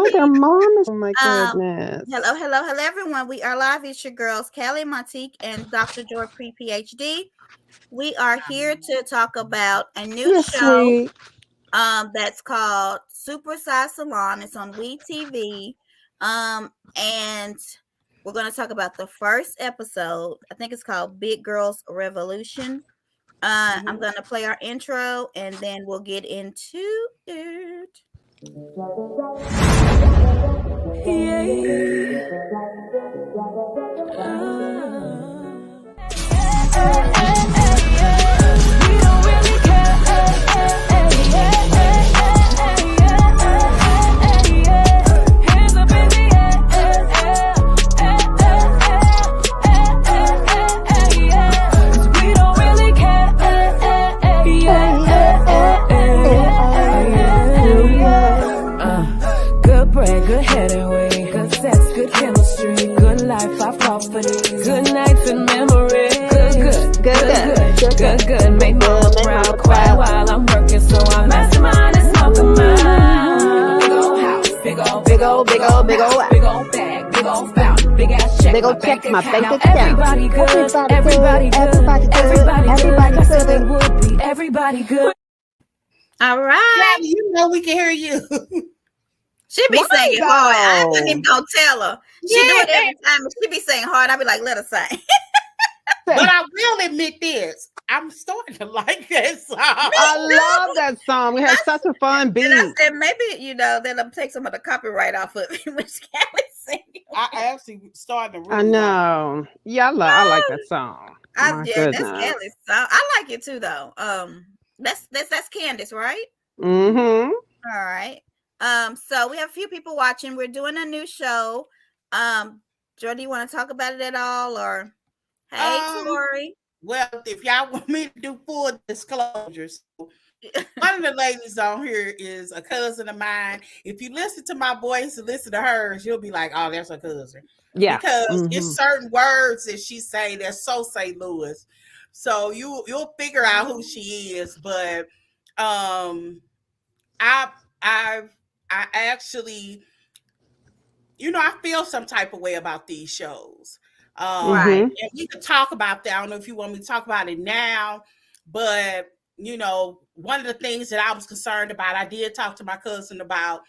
Oh, their mom is. Oh my Um, goodness. hello, everyone. We are live. It's your girls, Callie, Montique, and Dr. Joy Pre-PhD. We are here to talk about a new You're show sweet. that's called Super Sized Salon. It's on WeTV. And we're going to talk about the first episode. I think it's called Big Girls Revolution. I'm going to play our intro and then we'll get into it. Good bread, good head and way, good sex, good chemistry, good life, I fall for these. Good nights and memories. Good. Make mama proud, cry while I'm working, so I mastermind and smoke a mind. Big old house, big old bag, big old fountain, big ass check, Big old check, my bank account. Everybody good, everybody said they would be, everybody good. All right. Yeah, you know we can hear you. She be singing hard. I Wonderful. ain't even gonna tell her. She do it every time. She be singing hard. I be like, let her sing. But I will admit this. I'm starting to like that song. I love that song. We had such a fun beat. And I said, maybe, that'll take some of the copyright off of it. When she singing. I actually started to I really know. Yeah, I like that song. My That's goodness. Kelly's song. I like it too, though. That's Candace, right? Mm-hmm. All right. So we have a few people watching. We're doing a new show. Joe, do you want to talk about it at all, or hey, Tori? Well, if y'all want me to do full disclosures, one of the ladies on here is a cousin of mine. If you listen to my voice and listen to hers, you'll be like, "Oh, that's a cousin." Yeah. Because it's certain words that she say that's so St. Louis. So you'll figure out who she is. But I actually, I feel some type of way about these shows. Right. And we could talk about that. I don't know if you want me to talk about it now, but one of the things that I was concerned about, I did talk to my cousin about,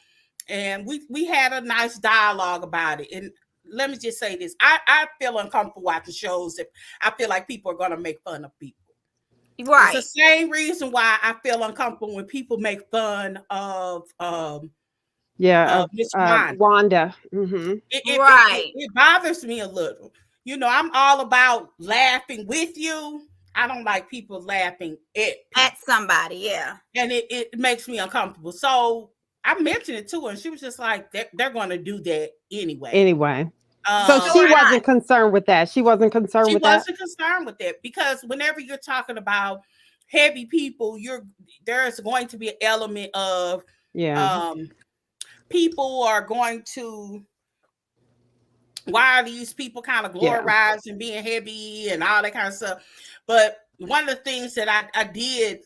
and we had a nice dialogue about it. And let me just say this: I feel uncomfortable watching shows if I feel like people are going to make fun of people. Right. It's the same reason why I feel uncomfortable when people make fun of Miss Wanda. Mm-hmm. It bothers me a little. I'm all about laughing with you. I don't like people laughing at somebody, yeah. And it makes me uncomfortable. So I mentioned it to her, and she was just like, they're going to do that anyway. So she wasn't concerned with that. She wasn't concerned with that. She wasn't concerned with that because whenever you're talking about heavy people, there's going to be an element of people are going to. Why are these people kind of glamorizing being heavy and all that kind of stuff? But one of the things that I did,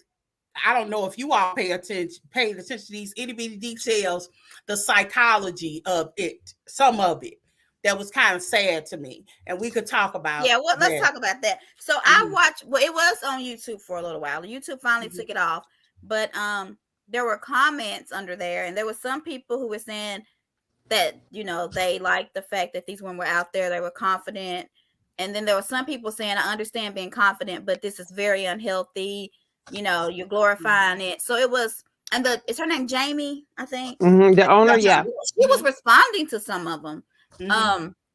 I don't know if you all paid attention to these itty bitty details, the psychology of it, some of it. That was kind of sad to me, and we could talk about. Yeah, well, let's talk about that. So I watched. Well, it was on YouTube for a little while. YouTube finally took it off, but there were comments under there, and there were some people who were saying that they liked the fact that these women were out there. They were confident, and then there were some people saying, "I understand being confident, but this is very unhealthy. You're glorifying it." So it was. And is her name Jamie? I think the owner. Yeah, she was responding to some of them.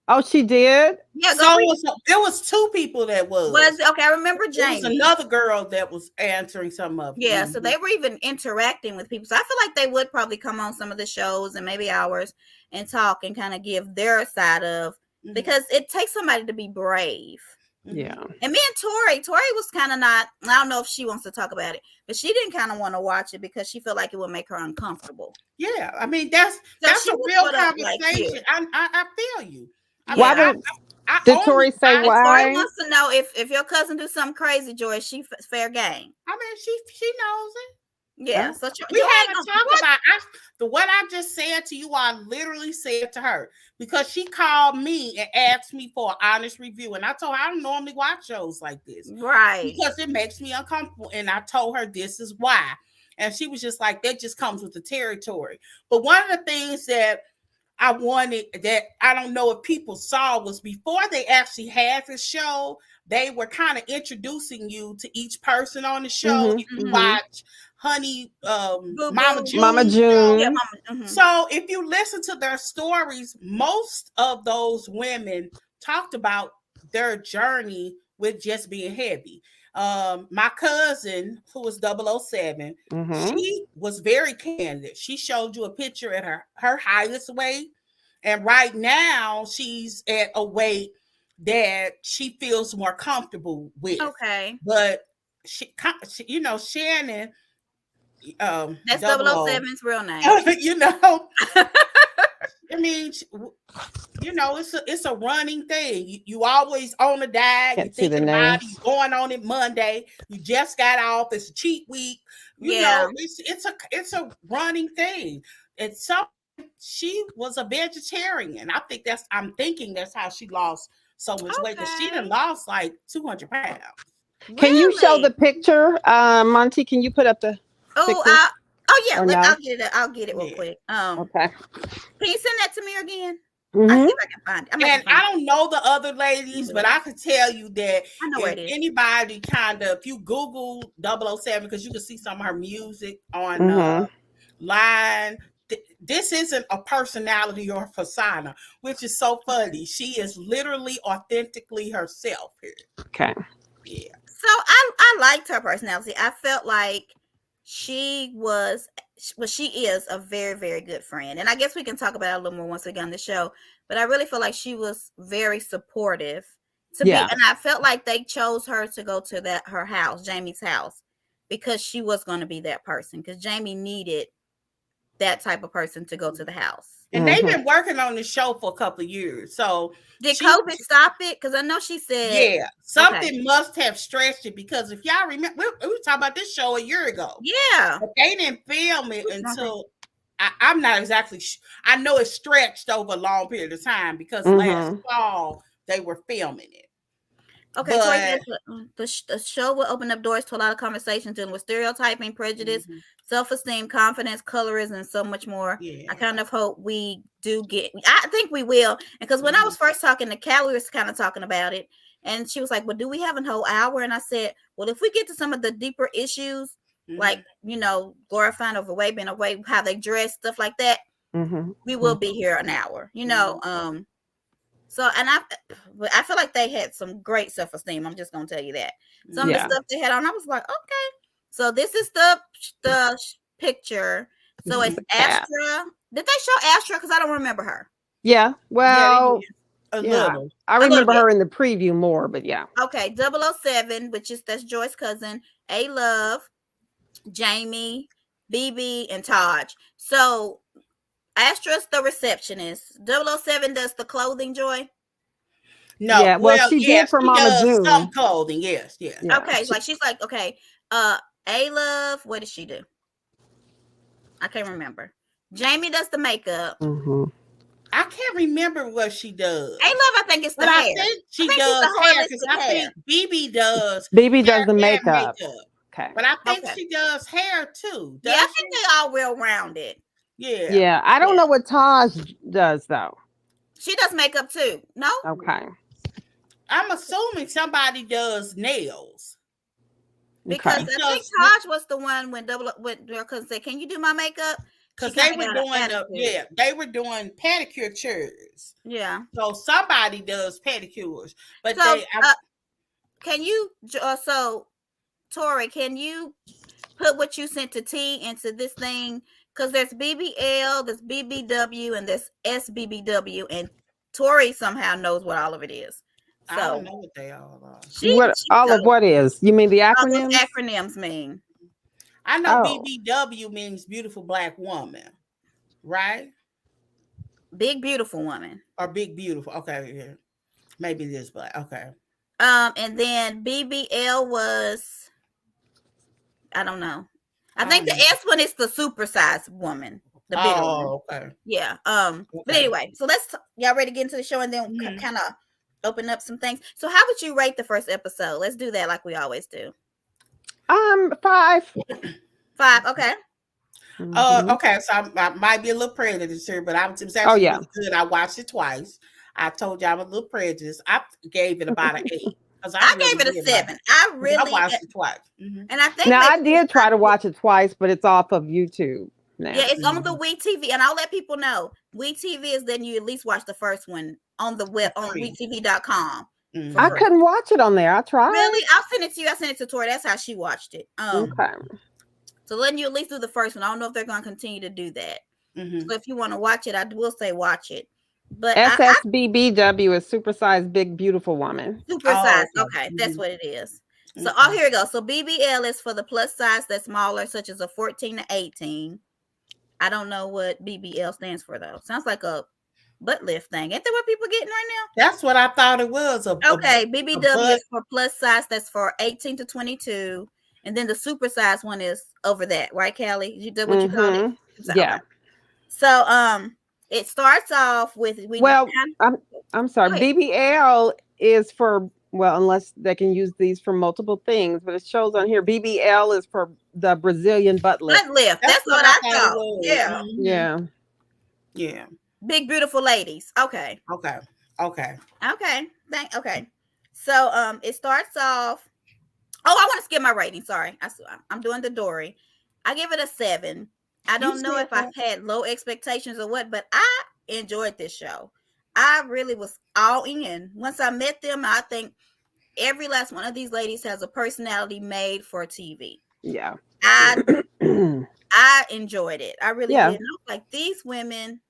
Oh, she did. Yeah, so there was two people that was okay. I remember Jamie. There was another girl that was answering some of them. Yeah, so they were even interacting with people. So I feel like they would probably come on some of the shows and maybe ours and talk and kind of give their side of because it takes somebody to be brave. Yeah. And me and Tori was kind of not. I don't know if she wants to talk about it, but she didn't kind of want to watch it because she felt like it would make her uncomfortable. Yeah, I mean that's a real conversation. Like I feel you. Why did Tori say why? Tori wants to know if your cousin do something crazy, Joy, is she fair game? I mean, she knows it. Yeah. Oh. So We haven't talked about what I just said to you. I literally said to her because she called me and asked me for an honest review, and I told her I don't normally watch shows like this, right, because it makes me uncomfortable. And I told her this is why, and she was just like, "That just comes with the territory." But one of the things that I wanted, that I don't know if people saw, was before they actually had the show, they were kind of introducing you to each person on the show. If you watch Honey, Mama June, Mama June. yeah, Mama. So if you listen to their stories, most of those women talked about their journey with just being heavy. My cousin, who was 007, she was very candid. She showed you a picture at her highest weight, and right now she's at a weight that she feels more comfortable with. Okay, but she you know, Shannon, that's 007's real name. you know, I mean, you know, it's a running thing. You always on a diet. You thinking about it, going on it Monday. You just got off. It's a cheat week. You know, it's a running thing. And so she was a vegetarian. I'm thinking that's how she lost so much weight, because she done lost like 200 pounds. Can you show the picture, Monty? Can you put up the picture? Yeah, I'll get it real quick. Okay. Can you send that to me again? Mm-hmm. I see if I can find it. And I don't know the other ladies, but I can tell you that if anybody if you Google 007, because you can see some of her music on line. This isn't a personality or persona, which is so funny. She is literally authentically herself here. Okay. Yeah. So I liked her personality. I felt like she is a very, very good friend. And I guess we can talk about it a little more once we get on the show. But I really feel like she was very supportive to be. And I felt like they chose her to go to her house, Jamie's house, because she was going to be that person. Because Jamie needed that type of person to go to the house. And they've been working on the show for a couple of years. So did COVID stop it? Because I know she said something must have stretched it, because if y'all remember, we were talking about this show a year ago. Yeah. But they didn't film it until I'm not exactly I know it stretched over a long period of time, because last fall they were filming it. Okay, but the show will open up doors to a lot of conversations dealing with stereotyping, prejudice, self-esteem, confidence, colorism, and so much more. I kind of hope we do I think we will. Because when I was first talking to Callie, we was kind of talking about it. And she was like, well, do we have a whole hour? And I said, well, if we get to some of the deeper issues, like, you know, glorifying overweight, being overweight, how they dress, stuff like that, we will be here an hour, you know. So, and I feel like they had some great self-esteem. I'm just gonna tell you that. Some of the stuff they had on, I was like, okay. So this is the picture. So it's Astra. Did they show Astra? Because I don't remember her. Yeah. Well, a little. I remember her in the preview more, but yeah. Okay, 007, that's Joy's cousin. A Love, Jamie, BB, and Taj. So Astra's the receptionist. 007 does the clothing, Joy? No. Yeah, well, she did for Mama June. Some clothing, yes. Yeah. Okay, she's like, okay. A Love, what does she do? I can't remember. Jamie does the makeup. I can't remember what she does. A Love, I think it's the hair. I think she does hair, because I think BB does. BB does the makeup. Okay. But I think she does hair too. Yeah, I think they all well-rounded. Yeah. Yeah. I don't know what Taj does though. She does makeup too. No? Okay. I'm assuming somebody does nails. Because I think Taj was the one when their cousin said, can you do my makeup? Because they were doing they were doing pedicures. Yeah. So somebody does pedicures. But can you Tori, can you put what you sent to T into this thing? Because there's BBL, there's BBW, and there's SBBW, and Tori somehow knows what all of it is. So, I don't know what they all are. What is? You mean the acronyms? What acronyms mean? I know BBW means beautiful black woman, right? Big beautiful woman. Or big beautiful. Okay, yeah. Maybe this black. Okay. And then BBL was, I don't know. I think the S one is the super sized woman. The bigger one. Okay. Yeah. But anyway, so y'all ready to get into the show and then kind of open up some things. So how would you rate the first episode? Let's do that like we always do. 5. 5, okay. Okay, so I might be a little prejudiced here, but it was actually really good. I watched it twice. I told you I'm a little prejudiced. I gave it about an 8. I gave it a 7. I watched it twice. And I think now I did try to watch it twice, but it's off of YouTube now. Yeah, it's on the WeTV, and I'll let people know. WeTV is then you at least watch the first one on the web on WeTV.com. I couldn't watch it on there. I tried. Really? I'll send it to you. I sent it to Tori. That's how she watched it. Okay. So letting you at least do the first one. I don't know if they're going to continue to do that. So if you want to watch it, I will say watch it. But SSBBW is super sized, big, beautiful woman. Super sized. Okay, that's what it is. So here we go. So BBL is for the plus size that's smaller, such as a 14 to 18. I don't know what BBL stands for though. Sounds like a butt lift thing. Ain't that what people getting right now? That's what I thought it was. BBW is for plus size that's for 18 to 22. And then the super size one is over that, right, Callie? You did what you called it? Yeah. Okay. So it starts off with I'm sorry. BBL is for unless they can use these for multiple things, but it shows on here BBL is for the Brazilian butt lift. Butt lift. That's what I thought. Yeah. Yeah. Yeah. Big beautiful ladies. Okay. Okay. So it starts off. Oh, I want to skip my rating. Sorry. I'm doing the Dory. I give it a 7. I don't know if I had low expectations or what, but I enjoyed this show. I really was all in. Once I met them, I think every last one of these ladies has a personality made for TV. Yeah. I enjoyed it. I really did. And I was like, these women,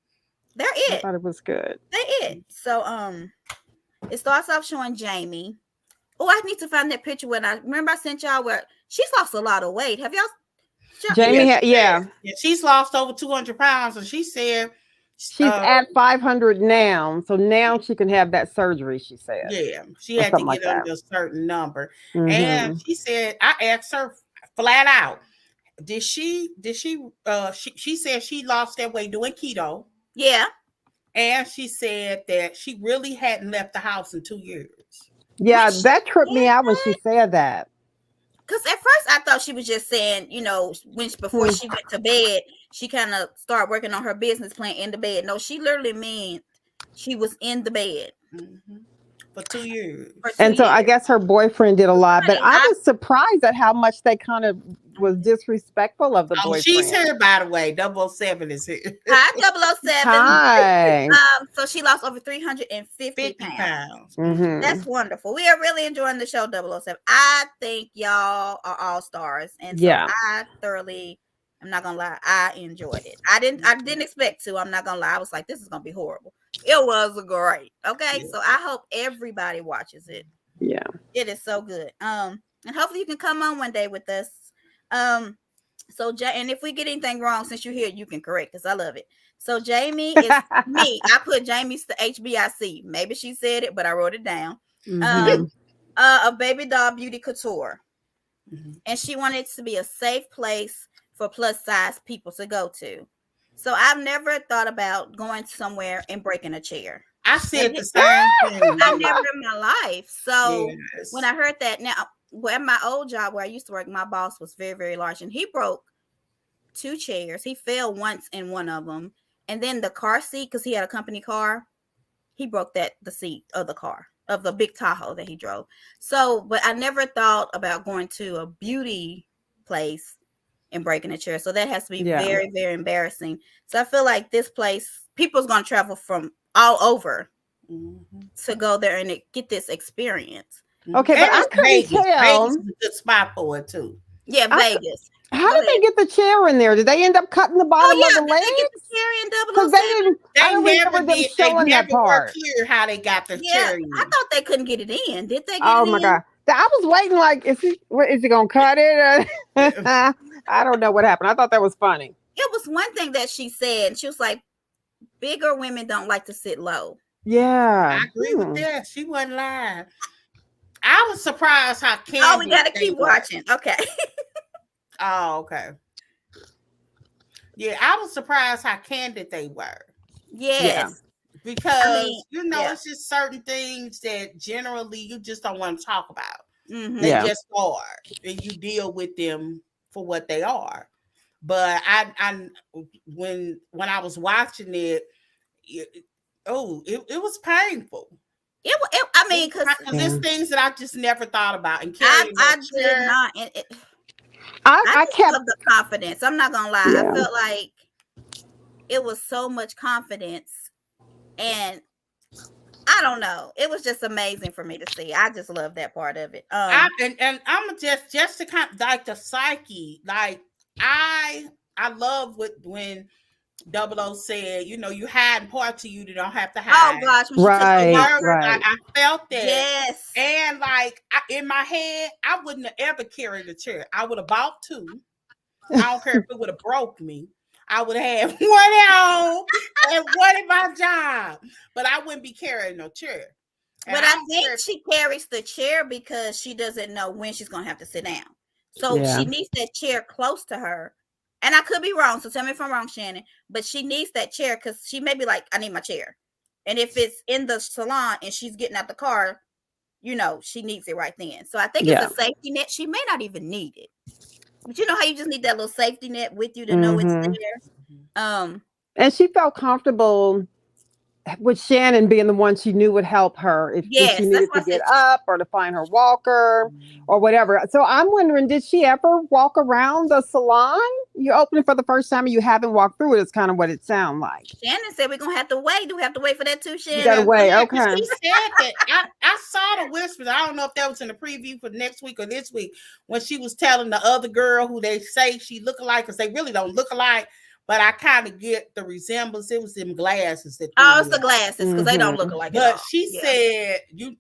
they're it. I thought it was good. They're it. So it starts off showing Jamie. Oh, I need to find that picture when I sent y'all where she's lost a lot of weight. Have y'all? Jamie, she's lost over 200 pounds, and she said she's at 500 now. So now she can have that surgery. She said, yeah, she had to get under a certain number, and she said, I asked her flat out, she said she lost that weight doing keto. Yeah, and she said that she really hadn't left the house in 2 years. Yeah, that tripped me out when she said that. Because at first I thought she was just saying, before she went to bed, she kind of started working on her business plan in the bed. No, she literally meant she was in the bed for 2 years. So I guess her boyfriend did a lot, but I was surprised at how much they kind of was disrespectful of the boyfriend. She's here, by the way. 007 is here. Hi, 007. Hi. So she lost over 350 pounds. That's wonderful. We are really enjoying the show 007. I think y'all are all stars, and so I thoroughly. I'm not gonna lie, I enjoyed it. I didn't expect to. I'm not gonna lie. I was like, this is gonna be horrible. It was great. Okay, so I hope everybody watches it. Yeah, it is so good. And hopefully you can come on one day with us. So and if we get anything wrong, since you're here, you can correct us. I love it. So Jamie is me. I put Jamie's to HBIC. Maybe she said it, but I wrote it down. A baby doll beauty couture, and she wanted it to be a safe place for plus size people to go to. So I've never thought about going somewhere and breaking a chair. I said the same thing. I never in my life. So when I heard that, now at my old job where I used to work, my boss was very, very large, and he broke 2 chairs. He fell once in one of them, and then the car seat, because he had a company car, he broke the seat of the car, of the big Tahoe that he drove. So, but I never thought about going to a beauty place and breaking a chair. So that has to be very, very embarrassing. So I feel like this place, people's going to travel from all over to go there and get this experience. Okay, but I couldn't tell. Vegas is a good spot for it too. Yeah, Vegas. How did they get the chair in there? Did they end up cutting the bottom of the legs? They get the chair in 007? Because I don't remember them showing that part. Clear how they got the chair in. I thought they couldn't get it in. Did they get it in? Oh my God. I was waiting like, is he going to cut it? I don't know what happened. I thought that was funny. It was one thing that she said. She was like, bigger women don't like to sit low. Yeah. I agree with that. She wasn't lying. I was surprised how Candy. Oh, we got to keep watching. Okay. Oh, okay. Yeah, I was surprised how candid they were. Yes. Because it's just certain things that generally you just don't want to talk about. Mm-hmm. They just are, and you deal with them for what they are. But I when I was watching it, it was painful. I mean, because there's things that I just never thought about. And I did not. I kept love the confidence. I'm not gonna lie. I felt like it was so much confidence, and I don't know. It was just amazing for me to see. I just love that part of it. And I'm just to kind of like the psyche. Like I love when 00 said, you hide parts of you that don't have to hide. Oh gosh, right. I felt that. Yes. And like in my head, I wouldn't have ever carried a chair. I would have bought two. I don't care if it would have broke me. I would have one at home and one at my job. But I wouldn't be carrying no chair. And but I think she carries the chair because she doesn't know when she's going to have to sit down. So she needs that chair close to her. And I could be wrong, so tell me if I'm wrong, Shannon. But she needs that chair because she may be like, I need my chair. And if it's in the salon and she's getting out the car, she needs it right then. So I think it's a safety net. She may not even need it. But you know how you just need that little safety net with you to know it's there? And she felt comfortable with Shannon being the one she knew would help her if she needed to get up or to find her walker or whatever. So I'm wondering, did she ever walk around the salon? You open it for the first time and you haven't walked through it. It's kind of what it sounds like. Shannon said we're going to have to wait. Do we have to wait for that too, Shannon? You got to wait. Okay. She said that. I saw the whispers. I don't know if that was in the preview for next week or this week when she was telling the other girl who they say she look alike, because they really don't look alike. But I kind of get the resemblance. It was them glasses that. It's the glasses because they don't look alike. But she said, you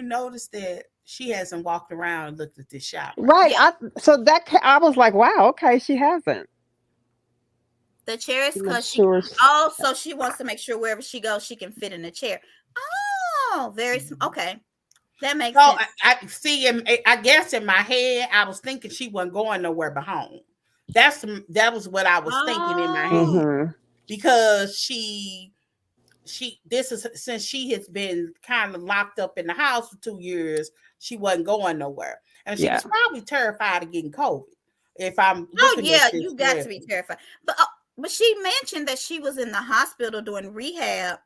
noticed that she hasn't walked around and looked at this shop. Right. I was like, wow, okay, she hasn't. The chair is because so she wants to make sure wherever she goes, she can fit in a chair. Oh, okay. That makes sense. I see. I guess in my head, I was thinking she wasn't going nowhere but home. That was what I was thinking in my head, because since she has been kind of locked up in the house for 2 years, she wasn't going nowhere, and she was probably terrified of getting COVID. If I'm you got to be terrified. But she mentioned that she was in the hospital doing rehab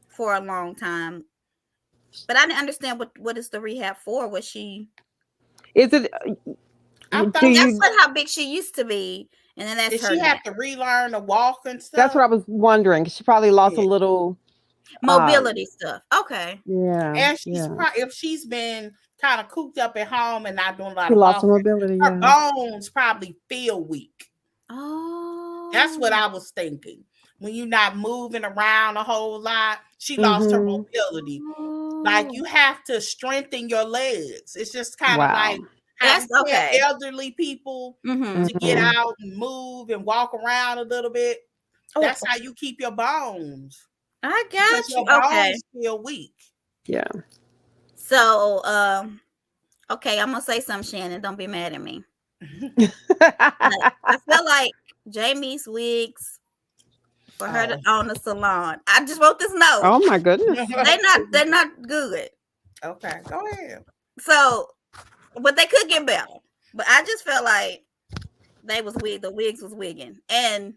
for a long time, but I didn't understand what is the rehab for. Was she? Is it? I thought that's how big she used to be, and then that's her. Did she have to relearn to walk and stuff? That's what I was wondering. She probably lost a little mobility stuff. Okay. Yeah. And if she's been kind of cooped up at home and not doing a lot of walking, mobility. Her bones probably feel weak. Oh. That's what I was thinking. When you're not moving around a whole lot, she lost her mobility. Like you have to strengthen your legs. It's just kind of like. That's okay. Elderly people to get out and move and walk around a little bit. That's how you keep your bones. I got you. Your bones feel weak. Yeah. So, okay, I'm gonna say something, Shannon. Don't be mad at me. I feel like Jamie's wigs for her to own a salon. I just wrote this note. Oh my goodness. They're not good. Okay, go ahead. So. But they could get better. But I just felt like the wigs was wigging. And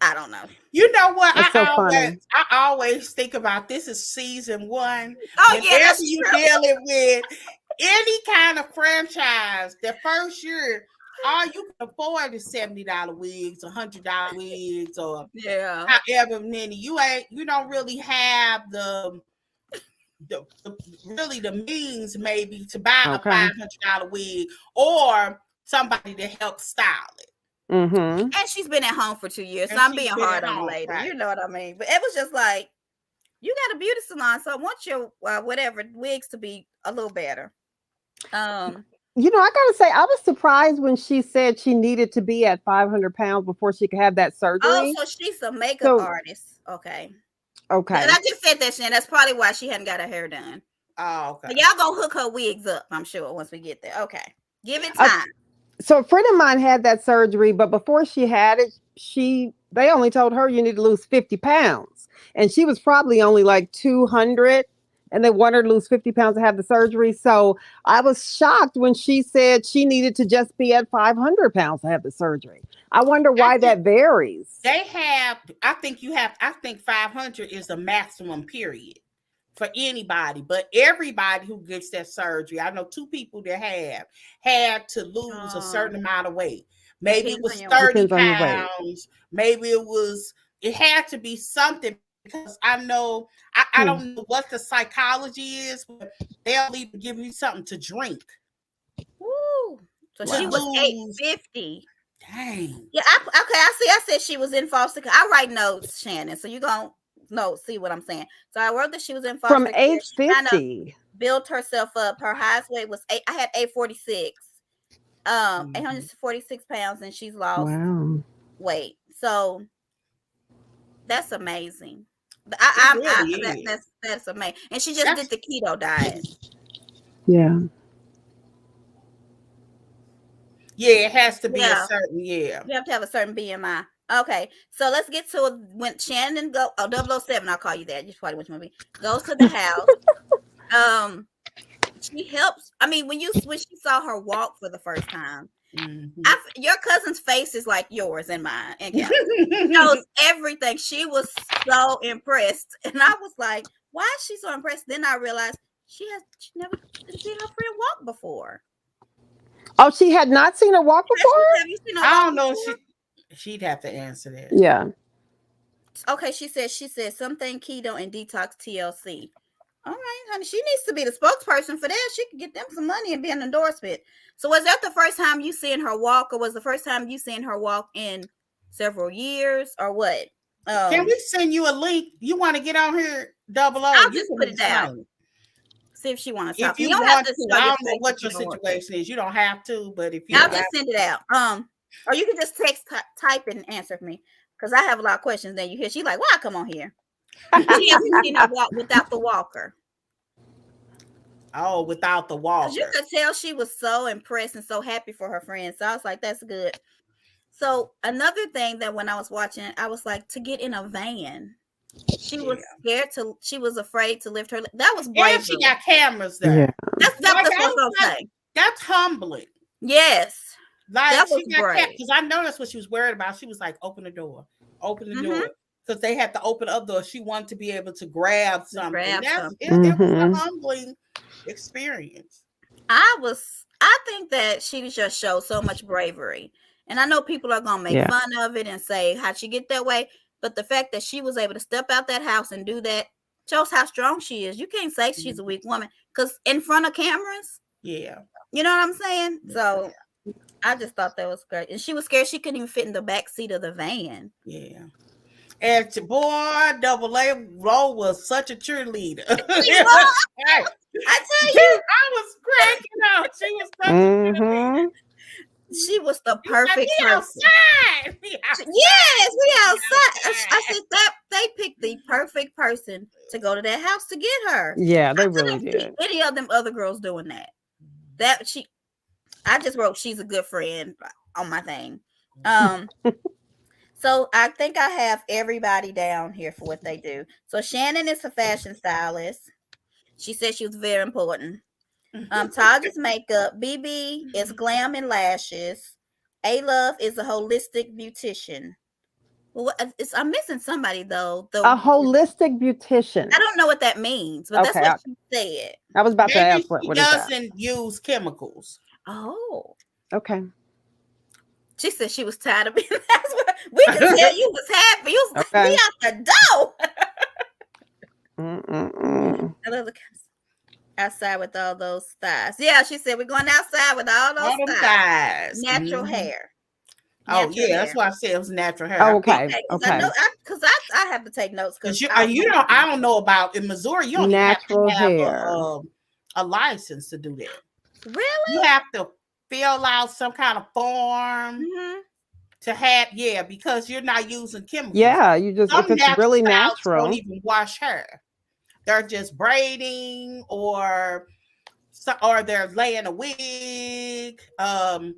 I don't know. You know what? I always think about this is season 1. Oh, yeah. Whenever you're dealing with any kind of franchise, the first year, all you can afford is $70 wigs, $100 wigs, or however many. You don't really have the means maybe to buy a $500 wig or somebody to help style it. And she's been at home for 2 years, so I'm being hard on the lady. Right. You know what I mean? But it was just like, you got a beauty salon, so I want your whatever wigs to be a little better. I gotta say, I was surprised when she said she needed to be at 500 pounds before she could have that surgery. Oh, so she's a makeup artist. Okay. And I just said that, Shannon. That's probably why she hadn't got her hair done. Oh, okay. But y'all gonna hook her wigs up, I'm sure, once we get there. Okay. Give it time. So a friend of mine had that surgery, but before she had it, they only told her you need to lose 50 pounds. And she was probably only like 200, and they wanted her to lose 50 pounds to have the surgery. So I was shocked when she said she needed to just be at 500 pounds to have the surgery. I wonder why that varies. I think 500 is the maximum period for anybody, but everybody who gets that surgery, I know 2 people that had to lose a certain amount of weight. Maybe it was 30 pounds. Maybe it had to be something, because I know, I don't know what the psychology is, but they'll even give you something to drink. Woo. So she was 850. Dang. Yeah, I said she was in foster care. I write notes, Shannon, so you gonna see what I'm saying. So I wrote that she was in foster From care. 850. Built herself up. Her highest weight was I had 846. 846 pounds, and she's lost weight. So that's amazing. That's amazing. And she just did the keto diet. Yeah. Yeah, it has to be a certain, You have to have a certain BMI. Okay, so let's get to when Shannon 007, I'll call you that. You probably which movie goes to the house. She helps. I mean, when she saw her walk for the first time, your cousin's face is like yours and mine, and knows everything. She was so impressed, and I was like, "Why is she so impressed?" Then I realized she never seen her friend walk before. Oh, she had not seen her walk before? Have you seen her I walk don't know. before? She'd have to answer that. Yeah. Okay, she said something keto and detox TLC. All right, honey. She needs to be the spokesperson for that. She could get them some money and be an endorsement. So was that the first time you seen her walk, or was the first time you seen her walk in several years, or what? Can we send you a link? You want to get on here, 00? I'll just put it down. See if she wants to talk. If you want to, I don't know what your situation is. You don't have to, but if you, I'll just send it out. Or you can just text, type it, and answer for me, because I have a lot of questions. Then you hear, she's like, "Why come on here?" She hasn't seen her walk without the walker. Oh, without the walker. You could tell she was so impressed and so happy for her friends. So I was like, "That's good." So another thing that when I was watching, I was like, to get in a van. She was scared she was afraid to lift her. That was brave. And she got cameras there. Yeah. That's what I'm saying. That's humbling. Yes. Like that was brave. Because I know that's what she was worried about. She was like, open the door. Because they had to open up door. She wanted to be able to grab something. It was a humbling experience. I think that she just showed so much bravery. And I know people are gonna make fun of it and say, how'd she get that way? But the fact that she was able to step out that house and do that shows how strong she is. You can't say she's a weak woman, because in front of cameras, you know what I'm saying? So I just thought that was great. And she was scared she couldn't even fit in the back seat of the van. Yeah. And boy, Double A Roll was such a cheerleader. I tell you, I was cracking up. She was such a cheerleader. She was the perfect person. Outside. Yes, we outside. I said that they picked the perfect person to go to that house to get her. Yeah, they really did. Any of them other girls doing that? I just wrote she's a good friend on my thing. So I think I have everybody down here for what they do. So Shannon is a fashion stylist. She said she was very important. Taj is makeup. BB is glam and lashes. A-Love is a holistic beautician. Well, I'm missing somebody though. A holistic beautician. I don't know what that means, but that's what she said. I was about to ask what is that? Doesn't use chemicals. Oh, okay. She said she was tired of being. We can tell you was happy. You was be out the door. Outside with all those thighs. Yeah, she said we're going outside with all those thighs. Natural hair. That's why I said it was natural hair. Oh, okay. Because I have to take notes. Because I don't know about in Missouri. You don't natural have to hair. Have a license to do that. Really? You have to fill out some kind of form to have because you're not using chemicals. Yeah, you just if it's really natural. Don't even wash hair. They're just braiding or they're laying a wig. I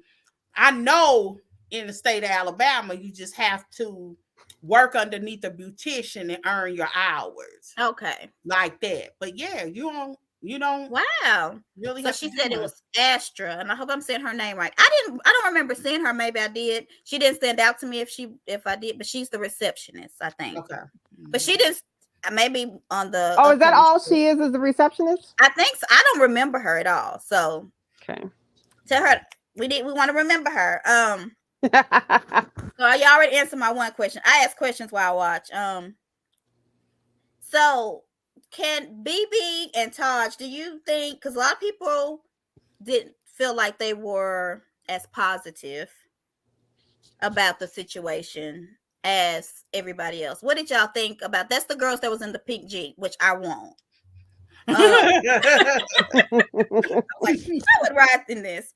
I know in the state of Alabama, you just have to work underneath a beautician and earn your hours. Okay. Like that. But yeah, you don't Wow. Really so she said it was Astra, and I hope I'm saying her name right. I don't remember seeing her. Maybe I did. She didn't stand out to me if I did, but she's the receptionist, I think. Okay. But she didn't. Maybe on the. Oh, is that all she is the receptionist? I think so. I don't remember her at all. So okay, tell her we want to remember her. So I already answered my one question. I ask questions while I watch. So can BB and Taj, do you think, because a lot of people didn't feel like they were as positive about the situation as everybody else? What did y'all think about? That's the girls that was in the pink Jeep, which I won't. I would ride in this.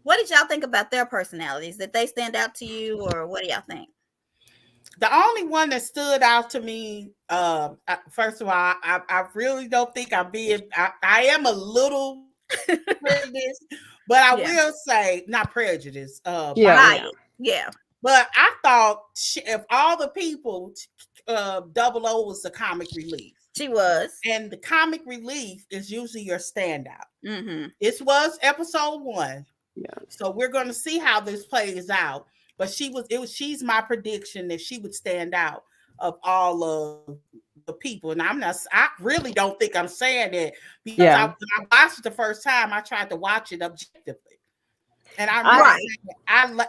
What did y'all think about their personalities? Did they stand out to you, or what do y'all think? The only one that stood out to me, first of all, I really don't think I'm being. I am a little prejudiced, but I will say not prejudiced. Yeah. But I thought if all the people, Double O was the comic relief. She was, and the comic relief is usually your standout. Mm-hmm. This was episode 1. Yeah. So we're going to see how this plays out. But she's my prediction that she would stand out of all of the people. And I really don't think I'm saying that because when I watched it the first time, I tried to watch it objectively. And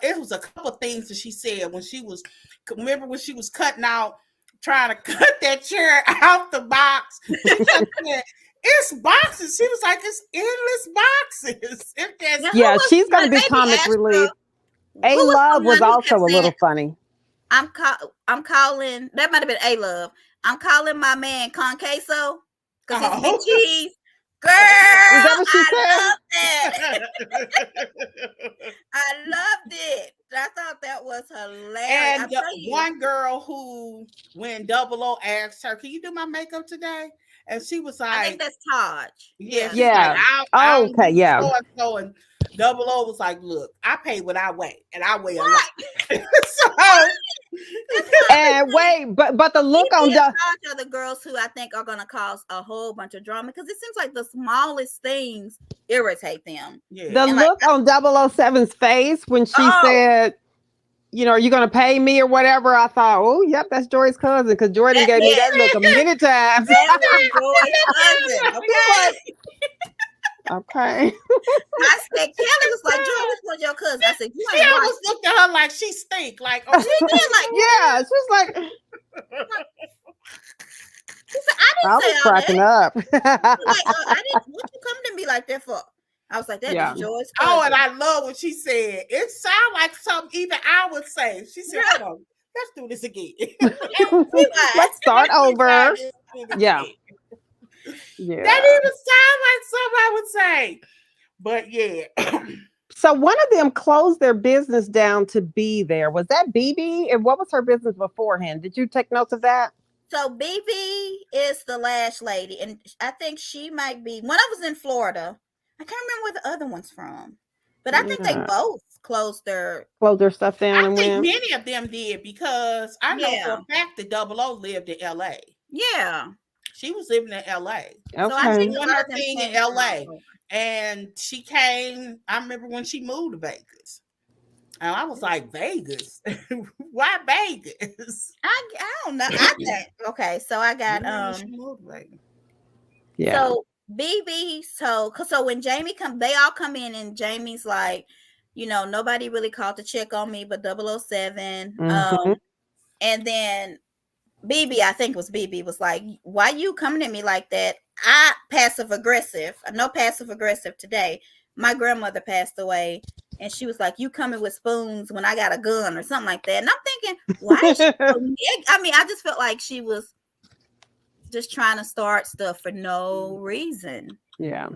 it was a couple of things that she said when she was cutting out, trying to cut that chair out the box. It's boxes. She was like, it's endless boxes. She's going to be comic relief. A-Love was also a little funny. I'm calling, that might have been A-Love. I'm calling my man Con Queso because he's big cheese. Girl, is that what she said? I loved it. I thought that was hilarious. And one girl who, when Double O asked her, "Can you do my makeup today?" and she was like, "I think that's Taj." Yeah. Like, okay. Yeah. So and Double O was like, "Look, I pay what I weigh, and I weigh a lot." And wait, but the look on are the girls who I think are going to cause a whole bunch of drama because it seems like the smallest things irritate them. Yeah. The look on 007's face when she said, "Are you going to pay me or whatever?" I thought, "Oh, yep, that's Joy's cousin," because Jordan gave me that look a many times. Okay. I said, Kelly was like, "Joy, which one's your cousin?" I said, "You ain't almost looked at her like she stink." Like, oh, she did. Like, yeah, she was like, she said, "I didn't say cracking all up." Like, I didn't. What you come to me like that for? I was like, "That is Joy's cousin." Oh, and I love what she said. It sounded like something even I would say. She said, "Hold on, let's do this again. Let's start over." Yeah. Yeah. That even sounds like something I would say. But yeah. So one of them closed their business down to be there. Was that BB? And what was her business beforehand? Did you take notes of that? So BB is the lash lady, and I think she might be. One of us in Florida. I can't remember where the other one's from, but I think they both closed their stuff down. I think many of them did because I know for a fact that Double O lived in LA. Yeah. She was living in LA. Okay. So I think one of her thing in LA. And she came, I remember when she moved to Vegas. And I was like, Vegas? Why Vegas? I don't know. I think okay, so I got yeah. So BB, so when Jamie they all come in and Jamie's like, nobody really called to check on me but 007. Mm-hmm. And then BB, I think it was BB, was like, "Why you coming at me like that? I passive aggressive. No passive aggressive today. My grandmother passed away, and she was like, you coming with spoons when I got a gun or something like that." And I'm thinking, why is she I mean, I just felt like she was just trying to start stuff for no reason. Yeah.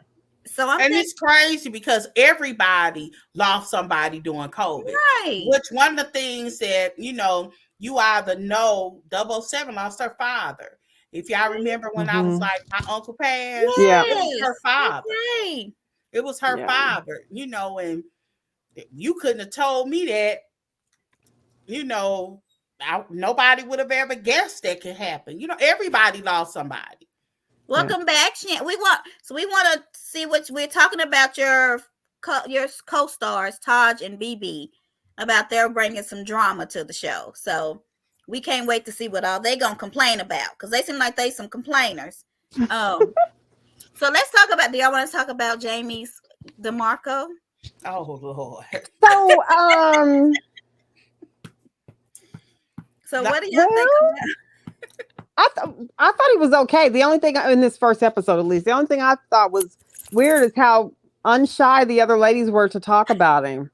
So it's crazy because everybody lost somebody during COVID. Right. Which one of the things that, you either know 007 lost her father. If y'all remember when I was like, my uncle passed, yeah, it was her father. Right. It was her father, and you couldn't have told me that, you know, nobody would have ever guessed that could happen. You know, everybody lost somebody. Welcome back, Shan. We want to see what we're talking about your co-stars, Taj and BB, about they're bringing some drama to the show. So we can't wait to see what all they gonna complain about, because they seem like they some complainers. So let's talk about. Do y'all want to talk about Jamie's DeMarco? Oh Lord. So what do y'all think about? I thought he was okay. The only thing in this first episode, at least, the only thing I thought was weird is how unshy the other ladies were to talk about him.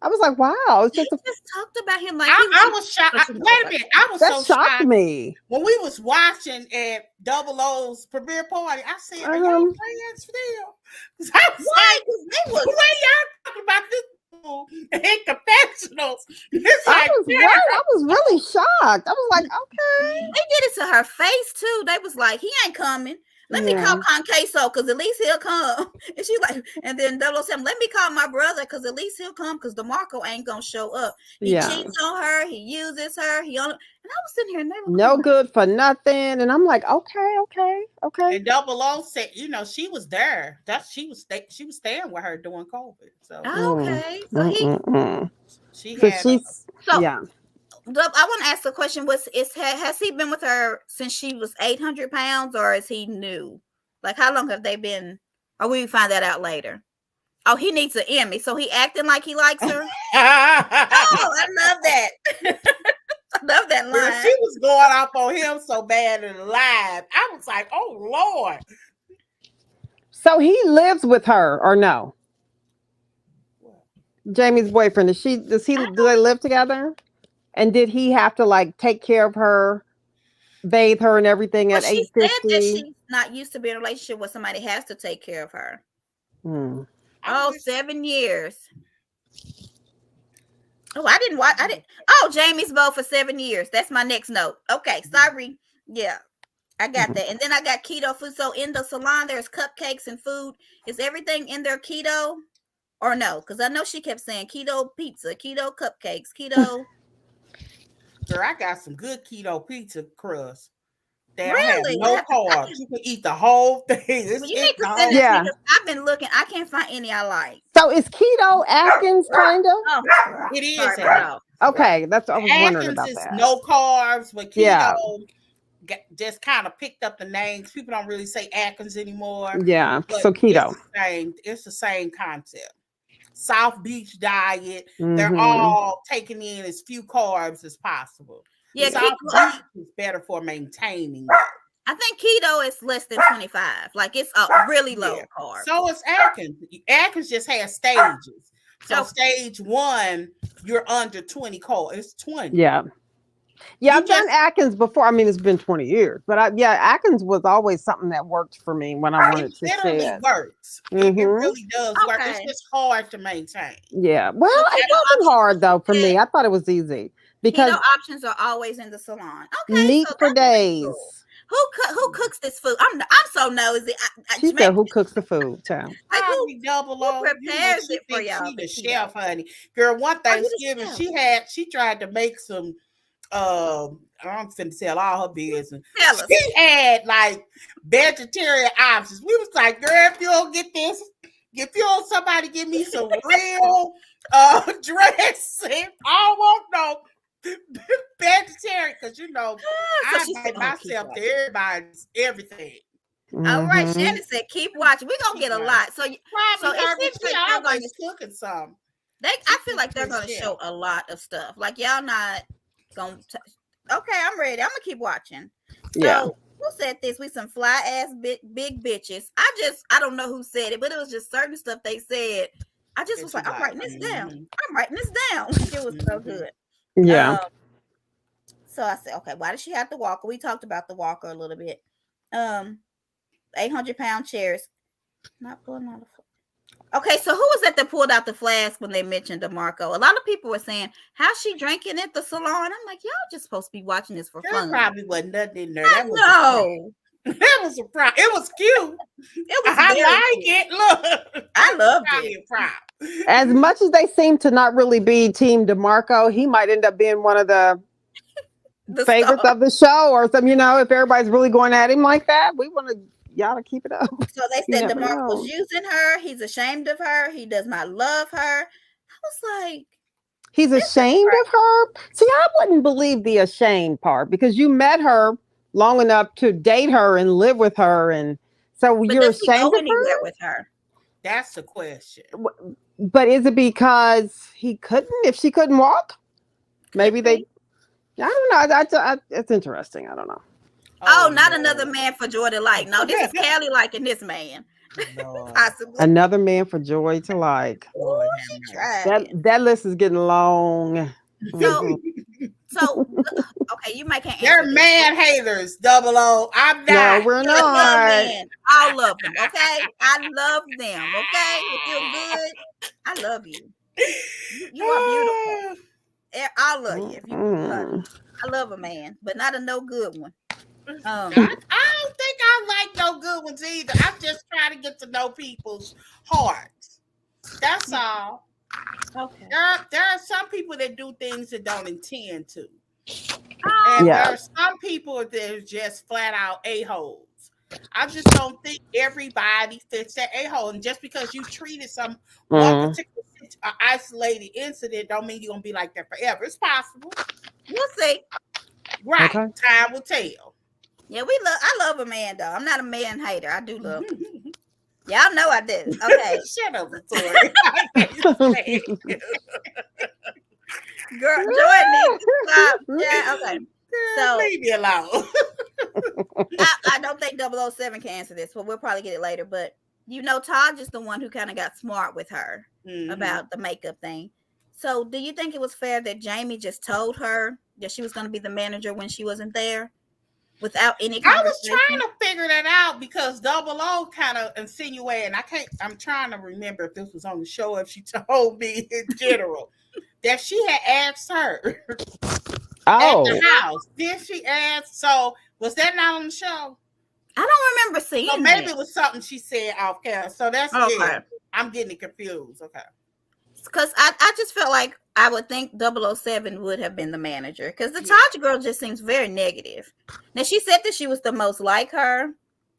I was like, wow, it's just talked about him like I was shocked. Wait a minute, I was so shocked me when we was watching at Double O's premiere party. I said, "Are y'all playing still?" I was like, "They was way y'all talking about this." In confessionals. I was really shocked. I was like, okay. They did it to her face too. They was like, he ain't coming. Let me call Conqueso, because at least he'll come. And she's like, and then 007, let me call my brother, because at least he'll come, because DeMarco ain't gonna show up. He cheats on her, he uses her, and I was sitting here and they were no good for nothing. And I'm like, okay. And 007 said, you know, she was there. She was staying with her during COVID. So okay. So I want to ask the question: has he been with her since she was 800 pounds, or is he new? Like, how long have they been? Or will we find that out later? Oh, he needs an Emmy, so he acting like he likes her. Oh, I love that. I love that line. Girl, she was going off on him so bad in live. I was like, oh Lord. So he lives with her, or no? Jamie's boyfriend. Do they live together? And did he have to like take care of her, bathe her and everything at 8:50? She said that she's not used to being in a relationship where somebody has to take care of her. 7 years. Oh, I didn't. Oh, Jamie's vote for 7 years. That's my next note. Okay, sorry. Yeah, I got that. And then I got keto food. So in the salon, there's cupcakes and food. Is everything in there keto or no? Because I know she kept saying keto pizza, keto cupcakes, keto. Girl, I got some good keto pizza crust. They really? Have no carbs. You can eat the whole thing. You need to send it to me, because I've been looking. I can't find any I like. So is keto Atkins kind of? Oh, it is. Okay, that's what I was wondering about Atkins that. Is no carbs, but keto just kind of picked up the names. People don't really say Atkins anymore. Yeah, so keto. It's the same concept. South Beach diet. They're all taking in as few carbs as possible. Yeah, South Beach is better for maintaining that. I think keto is less than 25. Like, it's a really low carb. So it's Atkins. Atkins just has stages. So stage 1, you're under 20 carbs. It's 20. Yeah, I've done Atkins before. I mean, it's been 20 years, but Atkins was always something that worked for me when I wanted to shed. It literally works. It really does work. It's just hard to maintain. Yeah. Well, it wasn't hard though for me. I thought it was easy because keto options are always in the salon. Okay. Meat for days. Cool. Who cooks this food? I'm so nosy. She said, "Who cooks the food?" Child. Like, who prepares it for y'all? She the chef, honey. Girl, one Thanksgiving she tried to make some. I'm finna tell all her business. She had like vegetarian options. We was like, girl, if you don't get this, if you don't somebody give me some real dressing, I don't want no vegetarian, because you know I make myself to everybody's everything. All right, Shannon said, keep watching. We're gonna get a lot. So it seems like they're cooking some. I feel like they're gonna show a lot of stuff. Like, y'all not gonna okay, I'm ready. I'm gonna keep watching. So who said this? We some fly ass big bitches. I don't know who said it, but it was just certain stuff they said. I just was like, I'm writing this down. It was so good. Yeah. So I said, okay, why does she have the walker? We talked about the walker a little bit. 800-pound chairs. Not pulling out a okay, so who was that pulled out the flask when they mentioned DeMarco? A lot of people were saying, how's she drinking at the salon? I'm like, y'all just supposed to be watching this for fun. Probably wasn't nothing in there. That was a prop. It was cute. I like it. Look, I loved it. A prop. As much as they seem to not really be Team DeMarco, he might end up being one of the favorites of the show or some, if everybody's really going at him like that, we want y'all to keep it up. So they said DeMarco's using her. He's ashamed of her. He does not love her. I was like, he's ashamed of her? See, I wouldn't believe the ashamed part because you met her long enough to date her and live with her. And so you're ashamed of her? With her? That's the question. But is it because if she couldn't walk? Maybe I don't know. It's interesting. I don't know. Oh, not another man for Joy to like. No, this is Kelly liking this man. Possibly. Another man for Joy to like. Ooh, she tried. That list is getting long. So okay, you might can't. They're man haters. 00. I'm not. No, we're not. All of them. Okay, I love them. Okay, you feel good. I love you. You are beautiful. I love you. I love a man, but not a no good one. I don't think I like no good ones either. I'm just trying to get to know people's hearts. That's all. Okay. There are some people that do things that don't intend to. And there are some people that are just flat out a-holes. I just don't think everybody fits that a-hole. And just because you treated one particular isolated incident don't mean you're going to be like that forever. It's possible. We'll see. Right. Okay. Time will tell. Yeah, I love a man though. I'm not a man hater. I do love him. Y'all know I do. Okay. Shut up, Victoria. Girl, Joy needs to stop. Yeah, okay. So leave me alone. I don't think 007 can answer this, but we'll probably get it later. But Todd is the one who kind of got smart with her about the makeup thing. So do you think it was fair that Jamie just told her that she was going to be the manager when she wasn't there? Without any conversation? I was trying to figure that out because 00 kind of insinuated, and I'm trying to remember if this was on the show, if she told me in general that she had asked her at the house. Did she ask? So was that not on the show? I don't remember seeing it. Maybe it was something she said off camera. So that's it. I'm getting confused. Okay. Because I just felt like I would think 007 would have been the manager because the Taj girl just seems very negative. Now she said that she was the most like her,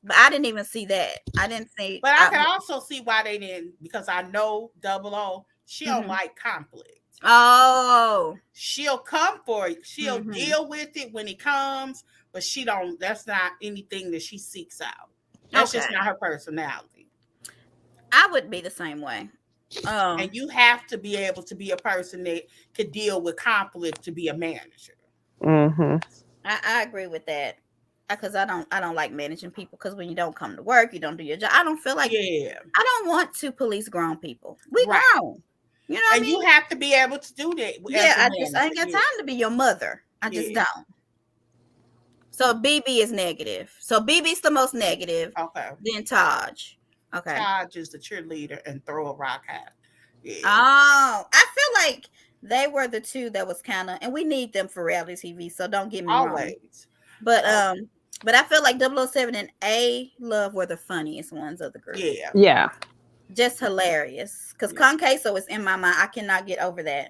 but I didn't even see that. I didn't see. But I can also see why they didn't, because I know 00, she don't like conflict. Oh, she'll come for it. She'll deal with it when it comes, but she don't. That's not anything that she seeks out. That's just not her personality. I would be the same way. And you have to be able to be a person that could deal with conflict to be a manager. I agree with that because I don't like managing people because when you don't come to work, you don't do your job. I don't feel like I don't want to police grown people. We grown, you know what I mean? You have to be able to do that. I ain't got time to be your mother. I just don't. So BB is negative. So BB's the most negative. Okay. Then Taj. Okay. Taj is the cheerleader and throw a rock at. Yeah. Oh, I feel like they were the two that was kind of, and we need them for reality TV. So don't get me wrong. But I feel like 007 and A-Love were the funniest ones of the group. Yeah. Just hilarious. Because Conqueso is in my mind. I cannot get over that.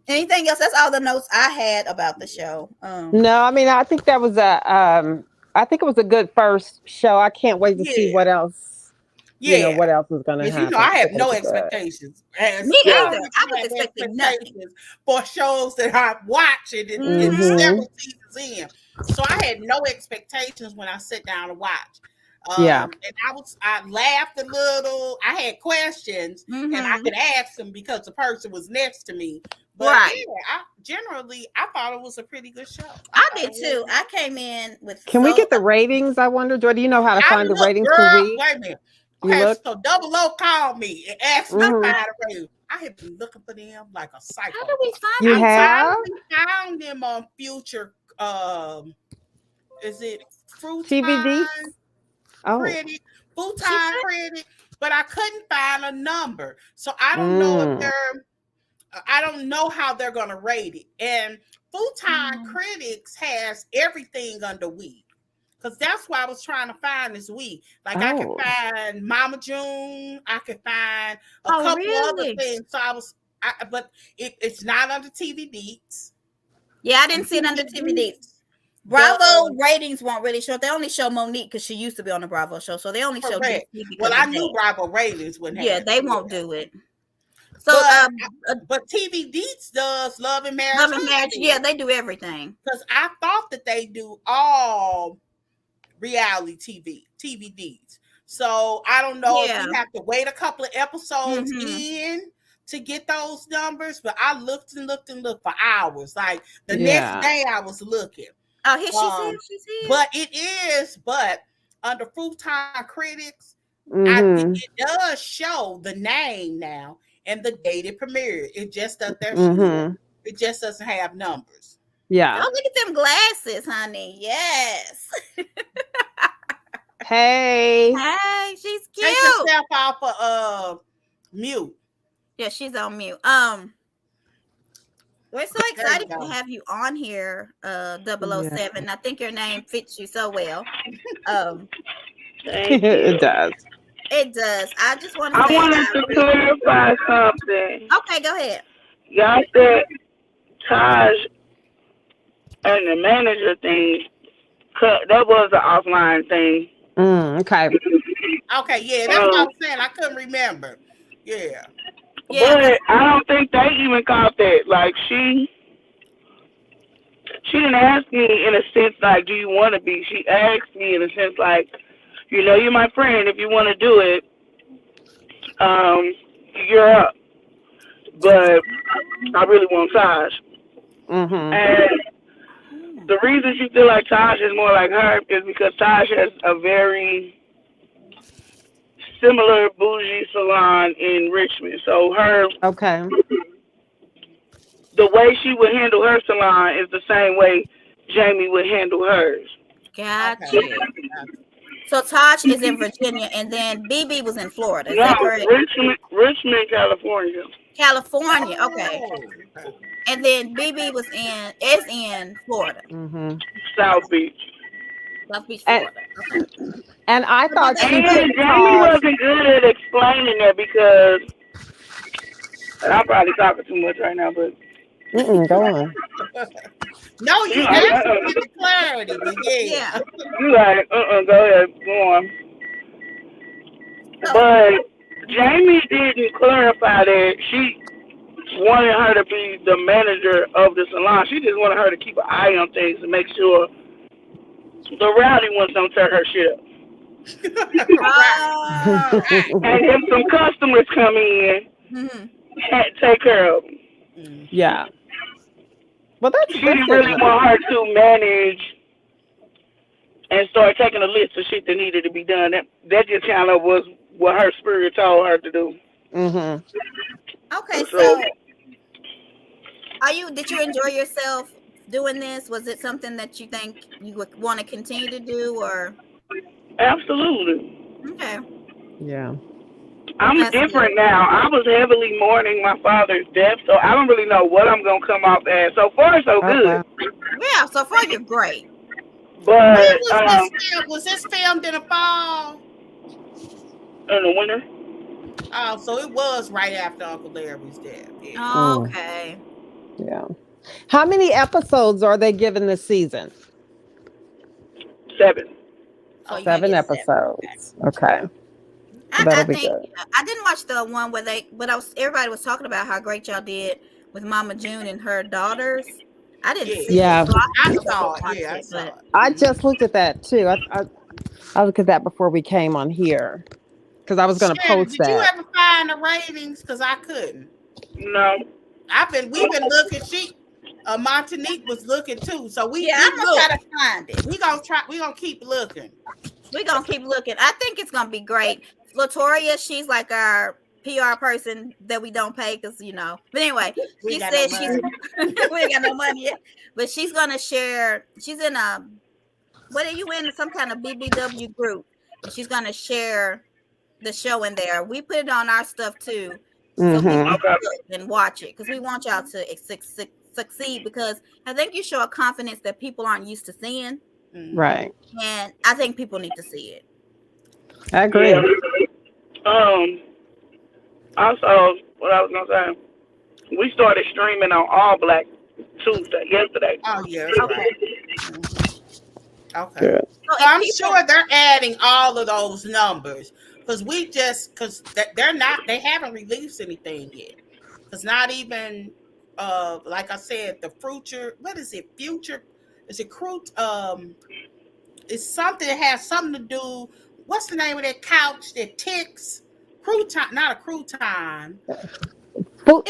Anything else? That's all the notes I had about the show. No, I mean, I think that was I think it was a good first show. I can't wait to see what else. What else is going to happen. I have no expectations. Me either. I was expecting nothing for shows that I'm watching and several seasons in. So I had no expectations when I sit down to watch. And I laughed a little. I had questions and I could ask them because the person was next to me. But I thought it was a pretty good show. I did too. I came in with. Can we get the ratings? I wonder, Joy, do you know how to find the ratings? Wait a minute. Okay, so 00 called me and asked me to find a rating. I have been looking for them like a psycho. How do we find them? You have? I found them on Future. Is it Fruit TVD? Credit, Full Time Credit, but I couldn't find a number, so I don't know if I don't know how they're going to rate it. And Full Time Critics has everything under week. because that's what I was trying to find this week. Like I could find Mama June, I could find a couple other things. So but it's not under TV Deets. Yeah, I didn't see it under TV Deets. Bravo ratings won't really show. They only show Monique because she used to be on the Bravo show, so they only show DC. Well, I knew Bravo ratings wouldn't have. Yeah, they won't do it. So, but TV Deets does Love and Marriage. Love and Marriage, yeah, they do everything. Because I thought that they do all reality TV Deets. So I don't know if you have to wait a couple of episodes in to get those numbers, but I looked and looked for hours. Like the next day, I was looking. Oh, here she's here. But it is, under full-time critics, it does show the name now and the date it premiered. It just doesn't. It just doesn't have numbers. Yeah. Oh, look at them glasses, honey. Yes. Hey, she's cute. Take yourself off of mute. Yeah, she's on mute. We're so excited to have you on here, 007. I think your name fits you so well. It does. It does. I just want to wanted to clarify something. Okay, go ahead. Y'all said Taj and the manager thing, that was an offline thing. Okay. Okay, yeah, that's what I'm saying. I couldn't remember. Yeah. But I don't think they even caught that. Like she didn't ask me in a sense like, do you want to be? She asked me in a sense like, you're my friend. If you want to do it, you're up. But I really want Taj. And the reason she feel like Taj is more like her is because Taj has a very similar bougie salon in Richmond. So the way she would handle her salon is the same way Jamie would handle hers. Gotcha. Okay. So Taj is in Virginia, and then BB was in Florida. Is that correct? Richmond, California. California, okay. And then BB is in Florida. South Beach. South Beach, Florida. And I thought Jamie wasn't good at explaining that because, and I'm probably talking too much right now, but go on. No, you have to get the clarity, but yeah. You like, go ahead, go on. But Jamie didn't clarify that she wanted her to be the manager of the salon. She just wanted her to keep an eye on things and make sure the rowdy ones don't tear her shit up. And if some customers come in, take care of them. Yeah. Well, she didn't really want her to manage and start taking a list of shit that needed to be done. That just kind of was what her spirit told her to do. Okay, so did you enjoy yourself doing this? Was it something that you think you would want to continue to do, or? Absolutely. Okay. Yeah. I'm different now. I was heavily mourning my father's death, so I don't really know what I'm gonna come off as. So far, so good. Yeah, so far you're great. But was this filmed in the fall? In the winter. Oh, so it was right after Uncle Larry's death. Yeah. Oh, okay. Yeah. How many episodes are they given this season? 7. Oh, 7 episodes. Okay. That'll be good. I didn't watch the one where everybody was talking about how great y'all did with Mama June and her daughters. I didn't see it. Yeah. So I saw it. I just looked at that too. I looked at that before we came on here because I was going to post that. Did you ever find the ratings? Because I couldn't. No. We've been looking. Montanique was looking too. So I'm gonna try to find it. We're gonna keep looking. We're gonna keep looking. I think it's gonna be great. Latoria, she's like our PR person that we don't pay because But anyway, she said we ain't got no money yet. But she's gonna share. She's in what are you in? Some kind of BBW group. And she's gonna share the show in there. We put it on our stuff too, so we can look and watch it because we want y'all to succeed. Because I think you show a confidence that people aren't used to seeing. Right. And I think people need to see it. I agree. Yeah. Also, what I was gonna say, we started streaming on All Black Tuesday yesterday. Oh yeah, Okay. Okay. Good. So So I'm people, sure they're adding all of those numbers because they haven't released anything yet. Because not even like I said, the future. What is it? Future? Is it crew? It's something that has something to do. What's the name of that couch that ticks? Crouton, not a crouton.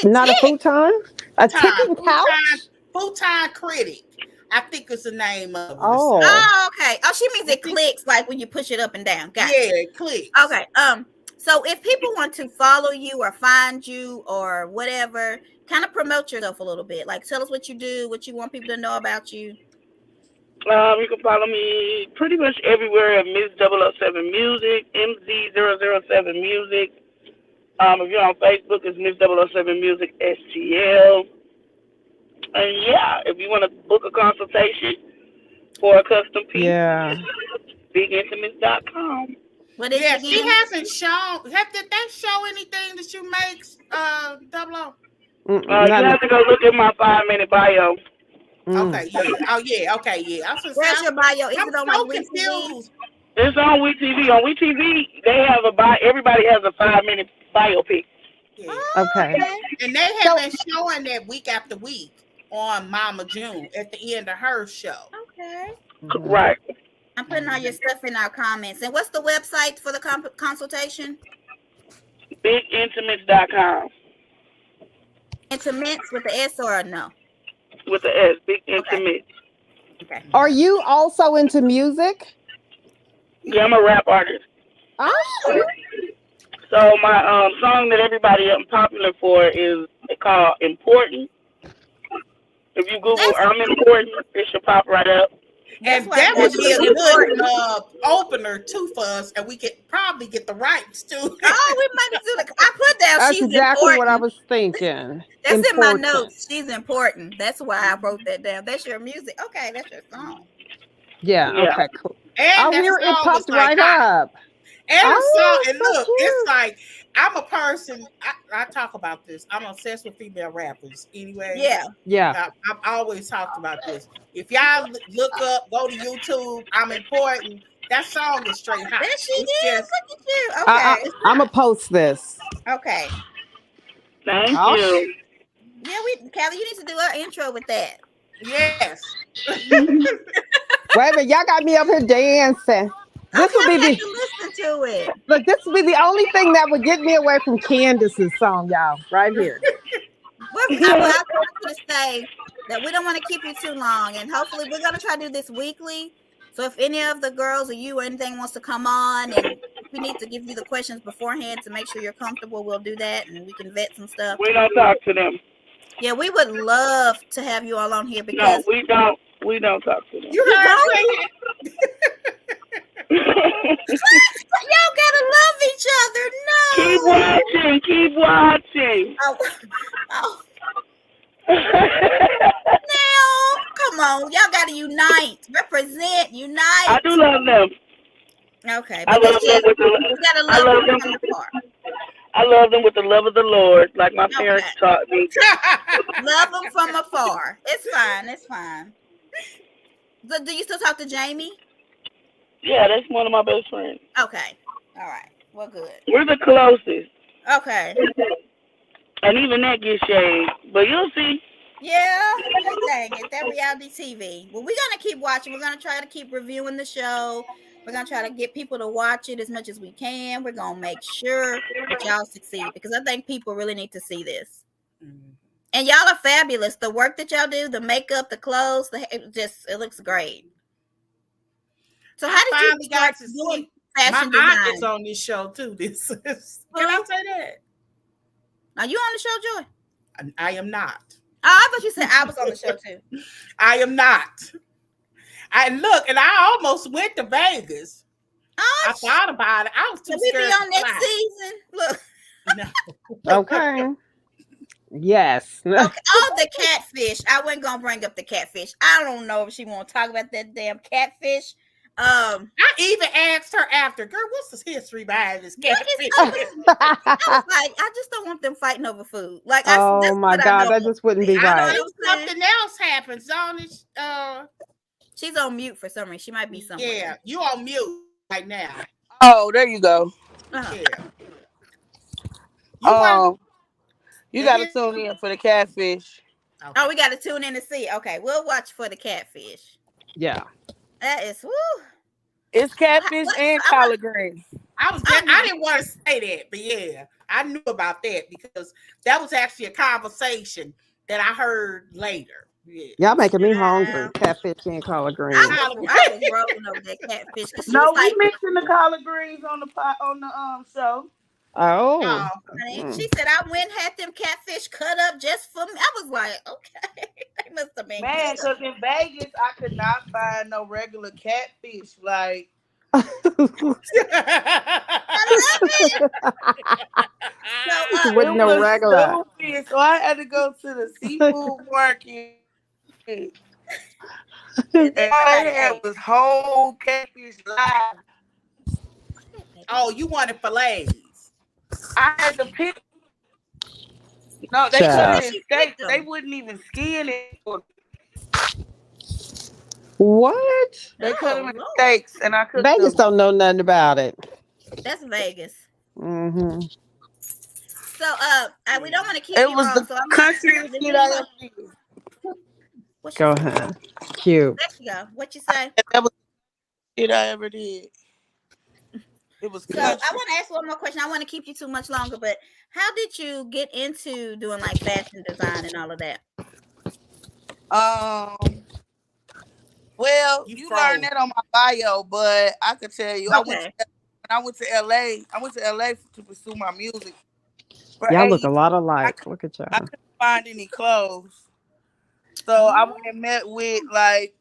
Not a futon? A ticking Futon, couch? futon critic. I think it's the name of it. Oh. oh, okay. Oh, she means it clicks like when you push it up and down. Gotcha. Yeah, it clicks. Okay. So if people want to follow you or find you or whatever, kind of promote yourself a little bit. Like tell us what you do, what you want people to know about you. You can follow me pretty much everywhere at Ms. 007 Music, MZ007 Music. If you're on Facebook, it's Ms. 007 Music STL. And yeah, if you want to book a consultation for a custom piece, bigintimates.com. What is Yeah, it she again? hasn't shown. Did they show anything that you make, Double O? You have to go look at my 5-minute bio. Okay, yeah. Oh, yeah. Okay, yeah. Where's your bio? Is I'm it on so like confused. It's on WeTV. On WeTV, they have a bio. Everybody has a 5-minute biopic. Yeah. Okay. And they have been showing that week after week on Mama June at the end of her show. Okay. Right. I'm putting all your stuff in our comments. And what's the website for the consultation? bigintimates.com. Intimates with the S or a no? With the S. Big Intimates. Okay. Are you also into music? Yeah, I'm a rap artist. Oh. So my song that everybody I'm popular for is called Important. If you Google I'm Important, it should pop right up. And that would be a good opener too for us, and we could probably get the rights to. Oh, we might do the. I put down. That's she's exactly important. what I was thinking. That's in my notes. She's important. That's why I wrote that down. That's your music. Okay, that's your song. Yeah. Okay. Cool. And here it popped right up. And Oh, and so look, cute. it's like I'm a person. I talk about this. I'm obsessed with female rappers. Anyway, Yeah. I've always talked about this. If y'all look up, go to YouTube. I'm important. That song is straight hot. There she is. Just, look at you. Okay. I'm gonna post this. Okay. Thank you. Yeah, Callie, you need to do our intro with that. yes. Wait a minute, y'all got me up here dancing. This would be listen to it. Look, this would be the only thing that would get me away from Candace's song, y'all. Right here. Well, I want to say that we don't want to keep you too long, and hopefully we're going to try to do this weekly. So if any of the girls or you or anything wants to come on, and we need to give you the questions beforehand to make sure you're comfortable, we'll do that, and we can vet some stuff. We don't talk to them. Yeah, we would love to have you all on here because no, we don't. We don't talk to them. You heard me. Y'all gotta love each other. No. Keep watching. Keep watching. Oh. Now, come on, y'all gotta unite, represent, unite. I do love them. Okay, I love them with I love them with the love of the Lord, like my parents taught me. Love them from afar. It's fine. It's fine. But do you still talk to Jamie? Yeah, that's one of my best friends. Okay. All right. Well, good. We're the closest. Okay. And even that gets shade, but you'll see. Yeah, dang it. That reality TV. Well, we're going to keep watching. We're going to try to keep reviewing the show. We're going to try to get people to watch it as much as we can. We're going to make sure that y'all succeed because I think people really need to see this. And y'all are fabulous. The work that y'all do, the makeup, the clothes, it looks great. So how did you start doing fashion design? My aunt is on this show too. Can I say that? Are you on the show, Joy? I am not. Oh, I thought you said I was on the show too. I am not. I almost went to Vegas. Oh, I thought about it. I was too scared. We be on next season. Look. No. Okay. Yes. Okay. Oh, the catfish. I wasn't gonna bring up the catfish. I don't know if she want to talk about that damn catfish, I I even asked her after, girl, what's the history behind this catfish? I was like, I just don't want them fighting over food. Like, oh my God, that just wouldn't be I right. know something else happens, don't it? She's on mute for some reason. She might be somewhere. Yeah, you on mute right now. Oh, there you go. Uh-huh. Yeah. You got to tune in for the catfish. Okay. Oh, we got to tune in to see. Okay, we'll watch for the catfish. Yeah. That is, woo. It's catfish and collard greens. I didn't want to say that, but yeah, I knew about that because that was actually a conversation that I heard later. Yeah. Y'all making me hungry. Catfish and collard greens. I was rolling over that catfish. No, we mixing the collard greens on the show. Oh. Honey, she said I went and had them catfish cut up just for me. I was like, okay, they must have been man. Because in Vegas, I could not find no regular catfish. Like, I love it. So, with no regular. Stupid. So I had to go to the seafood market. And all I had was whole catfish live. Oh, you wanted fillets. I had to pick. No, they couldn't steak. They wouldn't even skin it. What? They cut them in steaks, and I cooked Vegas don't know nothing about it. That's Vegas. Mm-hmm. So, we don't want to keep it you was long, the so I'm country of shit I ever did. Go ahead. Cute. There you go. What you say? That was the shit I ever did. It was so I want to ask one more question. I want to keep you too much longer, but how did you get into doing like fashion design and all of that? Well, you learned that on my bio, but I could tell you, okay. I went to LA. I went to LA to pursue my music. Y'all look a lot alike. Look at y'all. I couldn't find any clothes, so I went and met with like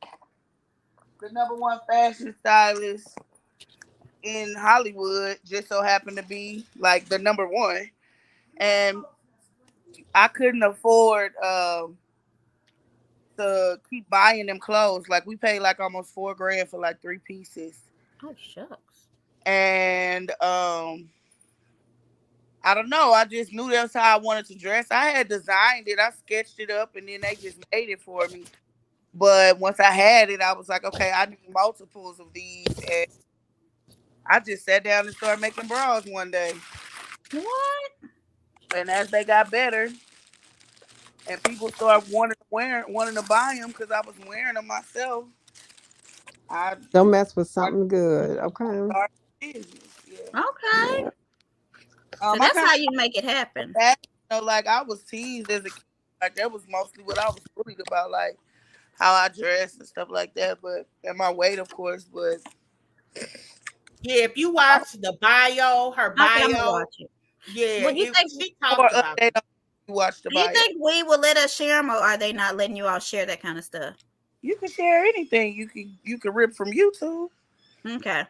the #1 fashion stylist in Hollywood. Just so happened to be like the #1, and I couldn't afford to keep buying them clothes. Like we paid like almost $4,000 for like 3 pieces. Oh shucks. And I don't know. I just knew that's how I wanted to dress. I had designed it. I sketched it up, and then they just made it for me. But once I had it, I was like, okay, I need multiples of these. And I just sat down and started making bras one day. What? And as they got better, and people started wanting to buy them because I was wearing them myself. Don't mess with something good, okay? Okay. So that's how you make it happen. Like I was teased as a kid. Like that was mostly what I was bullied about, like how I dress and stuff like that. But and my weight, of course, but yeah, if you watch the bio, her bio, watch it. Yeah. Well, you think she talked about it. Watch the Do bio. you think we will let us share them, or are they not letting you all share that kind of stuff? You can share anything. You can rip from YouTube. Okay.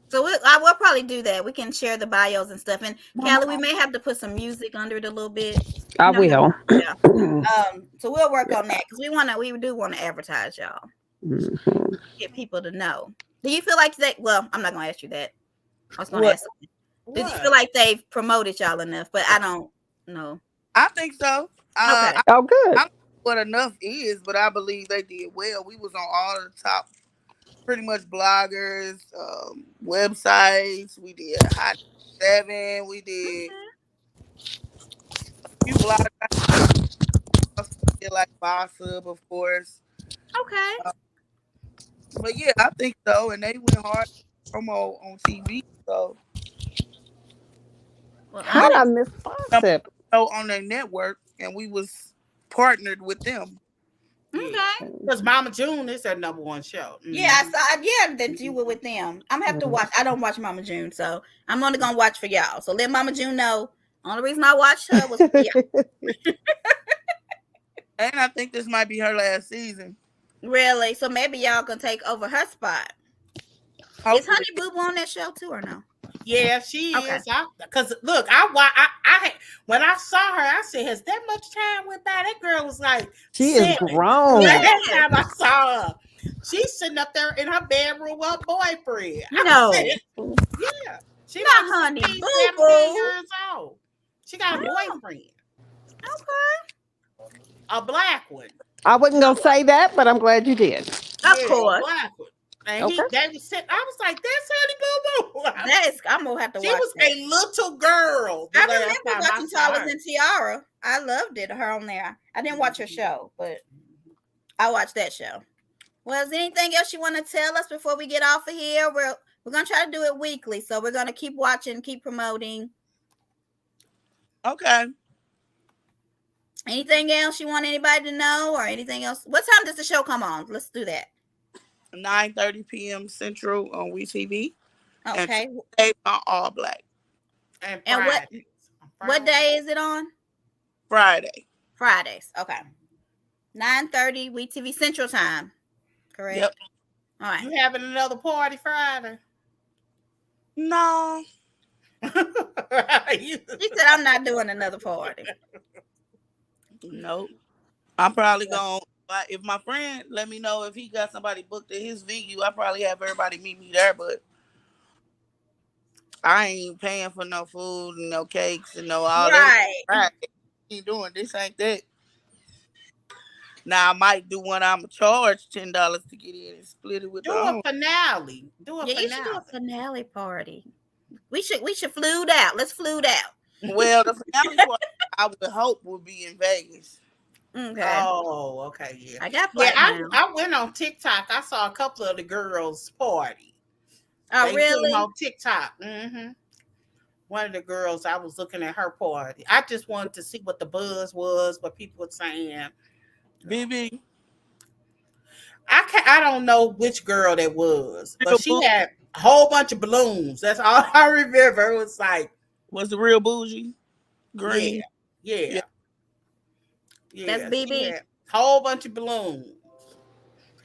So I will probably do that. We can share the bios and stuff. And Callie, we may have to put some music under it a little bit. I will. Yeah. So we'll work on that because we do want to advertise y'all. Mm-hmm. Get people to know. Do you feel like that? Well, I'm not gonna ask you that. I was gonna ask something. Did you feel like they've promoted y'all enough? But I don't know. I think so. Okay. Oh, good. I don't know what enough is, but I believe they did well. We was on all the top, pretty much bloggers, websites. We did Hot 7. We did a few bloggers. We did like Bossub, of course. Okay. But yeah, I think so. And they went hard promo on TV. So how did I miss Bossub? On their network, and we was partnered with them. Okay. Because Mama June is their #1 show. Mm-hmm. Yeah, I saw. Yeah, that you were with them. I'm gonna have to watch. I don't watch Mama June, so I'm only gonna watch for y'all. So let Mama June know. Only reason I watched her was for y'all. And I think this might be her last season. Really? So maybe y'all gonna take over her spot. Hopefully. Is Honey Boo Boo on that show too, or no? Yeah, she is. Because look, I when I saw her, I said, "Has that much time went by?" That girl was like, she is grown. That time I saw her, She's sitting up there in her bedroom with her boyfriend. No. Yeah. She not like honey, 16, boo 17 boo. years old. She got a boyfriend. Okay. A black one. I wasn't gonna say that, but I'm glad you did. Of course. A black one. And Okay. they was sitting, I was like, that's Honey Boo Boo. That is, I'm gonna have to She watch was that. a little girl. I remember watching Tallers and Tiara. I loved it, her on there. I didn't watch her show, but I watched that show. Well, is there anything else you want to tell us before we get off of here? We're gonna try to do it weekly, so we're gonna keep watching, keep promoting. Okay. Anything else you want anybody to know, or anything else? What time does the show come on? Let's do that. 9:30 p.m. Central on WeTV. Okay. And on All Black. And what day is it on? Friday. Fridays. Okay. 9:30 WeTV Central Time. Correct. Yep. All right. You having another party Friday? No. She said, I'm not doing another party. Nope. I'm probably going to, if my friend let me know if he got somebody booked at his venue, I probably have everybody meet me there, but I ain't paying for no food and no cakes and no all that. Right. Ain't doing this, ain't that. Now I might do one I'm charge $10 to get in and split it with do a finale. You should do a finale party. We should flued out. Let's flued out. Well, the finale party I would hope would be in Vegas. Okay. Oh, okay, yeah. I got I went on TikTok. I saw a couple of the girls party. Oh, they really? put them on TikTok. Mm-hmm. One of the girls, I was looking at her party. I just wanted to see what the buzz was, what people were saying. BB. I don't know which girl that was, but she had a whole bunch of balloons. That's all I remember. It was like, was the real bougie? Green. Yeah. That's BB. A whole bunch of balloons.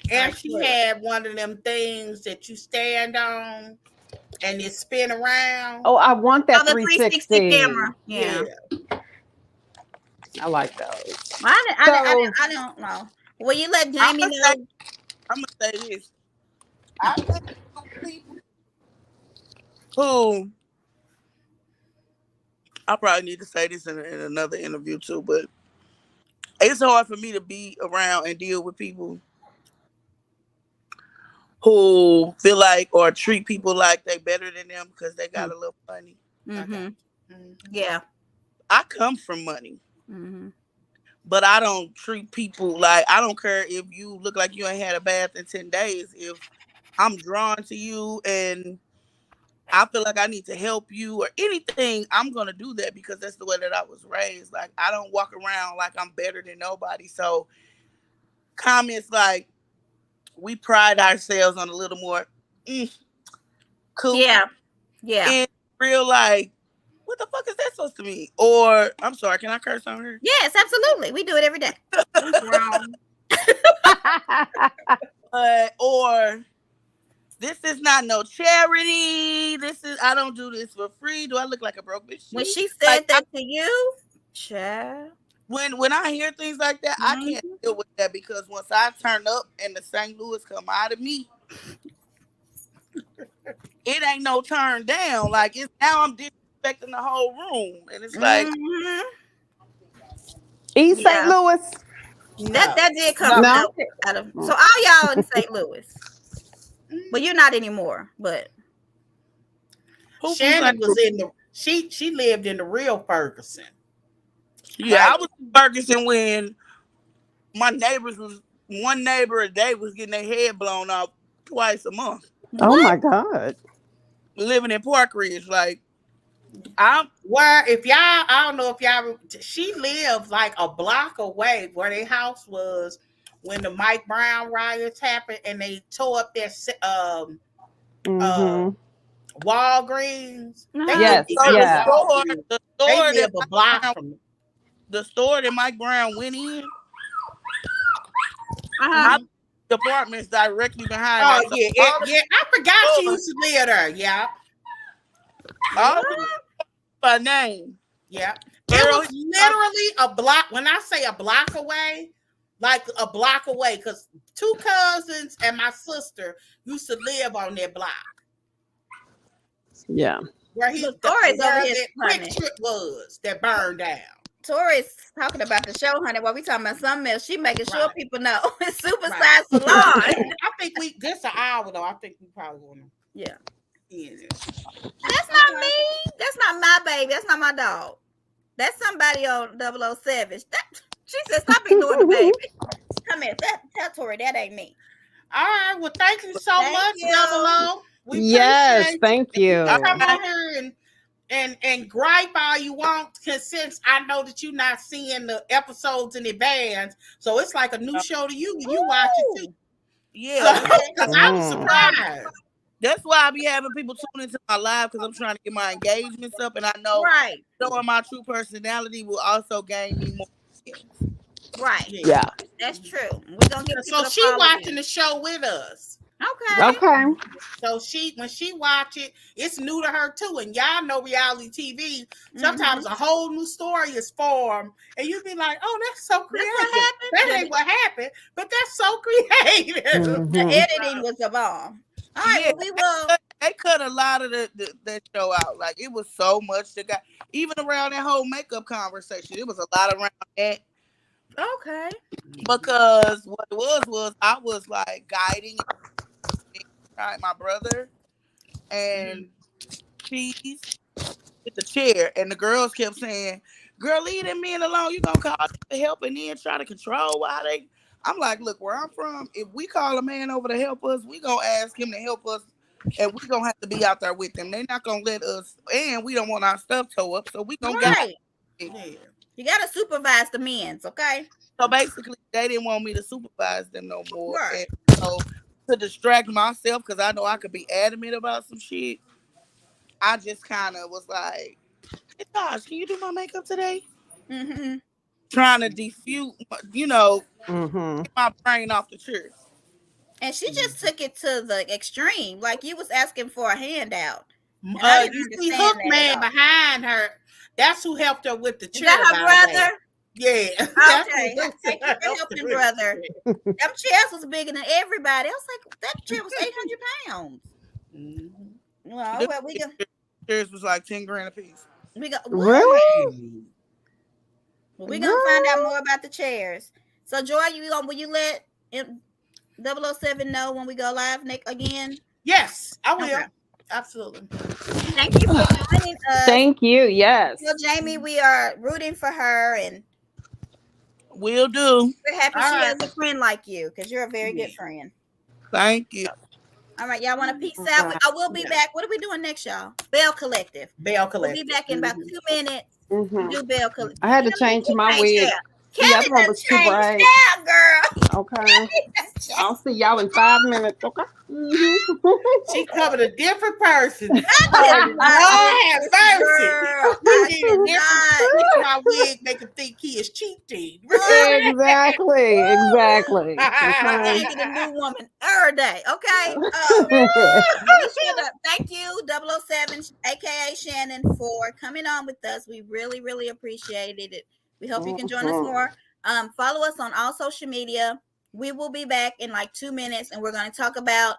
And she had one of them things that you stand on and it spin around. Oh, I want that the 360 camera. Yeah. I like those. I don't know. Will you let Jamie know? I'm gonna say this. I think people who I probably need to say this in another interview too, but it's hard for me to be around and deal with people who feel like or treat people like they better than them because they got a little money. Mm-hmm. Mm-hmm. Yeah. I come from money. Mm-hmm. But I don't treat people like, I don't care if you look like you ain't had a bath in 10 days. If I'm drawn to you and I feel like I need to help you or anything, I'm going to do that because that's the way that I was raised. Like, I don't walk around like I'm better than nobody. So comments like, we pride ourselves on a little more cool. Yeah. And real like, what the fuck is that supposed to mean? Or, I'm sorry, can I curse on her? Yes, absolutely. We do it every day. Or, this is not no charity. I don't do this for free. Do I look like a broke bitch? When she said that to you, child. When I hear things like that, I can't deal with that because once I turn up and the St. Louis come out of me, it ain't no turn down. Like, it's now I'm disrespecting the whole room. And it's like East St. Louis. That did come out of so all y'all in St. Louis. But you're not anymore, but Shannon was in the she lived in the real Ferguson. Yeah, right? I was in Ferguson when my neighbors was one neighbor a day was getting their head blown off twice a month. Oh my God. Living in Park Ridge, like I don't know if y'all she lived like a block away where their house was when the Mike Brown riots happened and they tore up their Walgreens. The store that Mike Brown went in. The apartments directly behind. Oh yeah. I forgot she used to live there. Yeah. By name. Yeah. It was literally a block. When I say a block away, like a block away, because 2 cousins and my sister used to live on that block. Yeah. Where Tori's over here, quick trip was that burned down. Tori's talking about the show, honey. While we talking about something else, she making sure people know it's Super Sized Salon. I think this an hour though. I think we probably want to. Yeah. That's not me. That's not my baby. That's not my dog. That's somebody on 007. She said, "Stop ignoring the baby." Come here. Tell Tori that ain't me. All right. Well, thank you so much, Double O. Yes, thank you. Come on here and gripe all you want, because since I know that you're not seeing the episodes in advance, so it's like a new show to you when you watch it too. Yeah, because I'm surprised. That's why I be having people tune into my live, because I'm trying to get my engagements up, and I know showing my true personality will also gain me more skills. Right. Yeah. That's true. We're gonna get so she watching the show with us. Okay. So when she watch it, it's new to her too. And y'all know reality TV. Sometimes a whole new story is formed, and you be like, "Oh, that's so creative. That ain't what happened, but that's so creative." The editing was a bomb. All right, Yeah, we will. They cut a lot of that show out. Like, it was so much that got, even around that whole makeup conversation, it was a lot around that. Okay. Because what it was I was like guiding my brother, and she's at the chair, and the girls kept saying, "Girl, leave them men alone. You gonna call them for help and then try to control why they." I'm like, look, where I'm from, if we call a man over to help us, we gonna ask him to help us, and we gonna have to be out there with them. They're not gonna let us, and we don't want our stuff towed up, so we gonna get. You gotta supervise the men's, okay? So basically, they didn't want me to supervise them no more. Right. And so to distract myself, because I know I could be adamant about some shit, I just kind of was like, "Hey, Tosh, can you do my makeup today?" Trying to defuse, get my brain off the chair. And she just took it to the extreme. Like, you was asking for a handout. You see Hook Man behind her. That's who helped her with the chair. Is that her brother? Yeah. Okay. Thank you for helping, brother. Them chairs was bigger than everybody. I was like, that chair was 800 pounds. Well, we can. Chairs was like 10 grand a piece. We go. Really? Well, we're gonna find out more about the chairs. So, Joy, will you let 007 know when we go live again? Yes, I will. Okay. Absolutely. Thank you for joining us. Thank you. Yes. Well, Jamie, we are rooting for her, and will do. We're happy she has a friend like you, because you're a very good friend. Thank you. All right, y'all want to peace out? I will be back. What are we doing next, y'all? Bell Collective. We'll be back in about 2 minutes. Do Bell Collective. I had to change my wig. Kelly yeah, was changed now, girl. Okay. I'll see y'all in 5 minutes. Okay. She covered a different person. Lord have mercy. My wig make him think he is cheating. Exactly. I get a new woman every day. Okay. Thank you, 007, aka Shannon, for coming on with us. We really, really appreciated it. We hope you can join us more. Follow us on all social media. We will be back in like 2 minutes, and we're going to talk about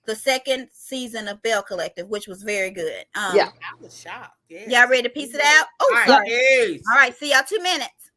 the second season of Bell Collective, which was very good. I was shocked. Y'all ready to piece it out? Oh, sorry. All right. See y'all 2 minutes.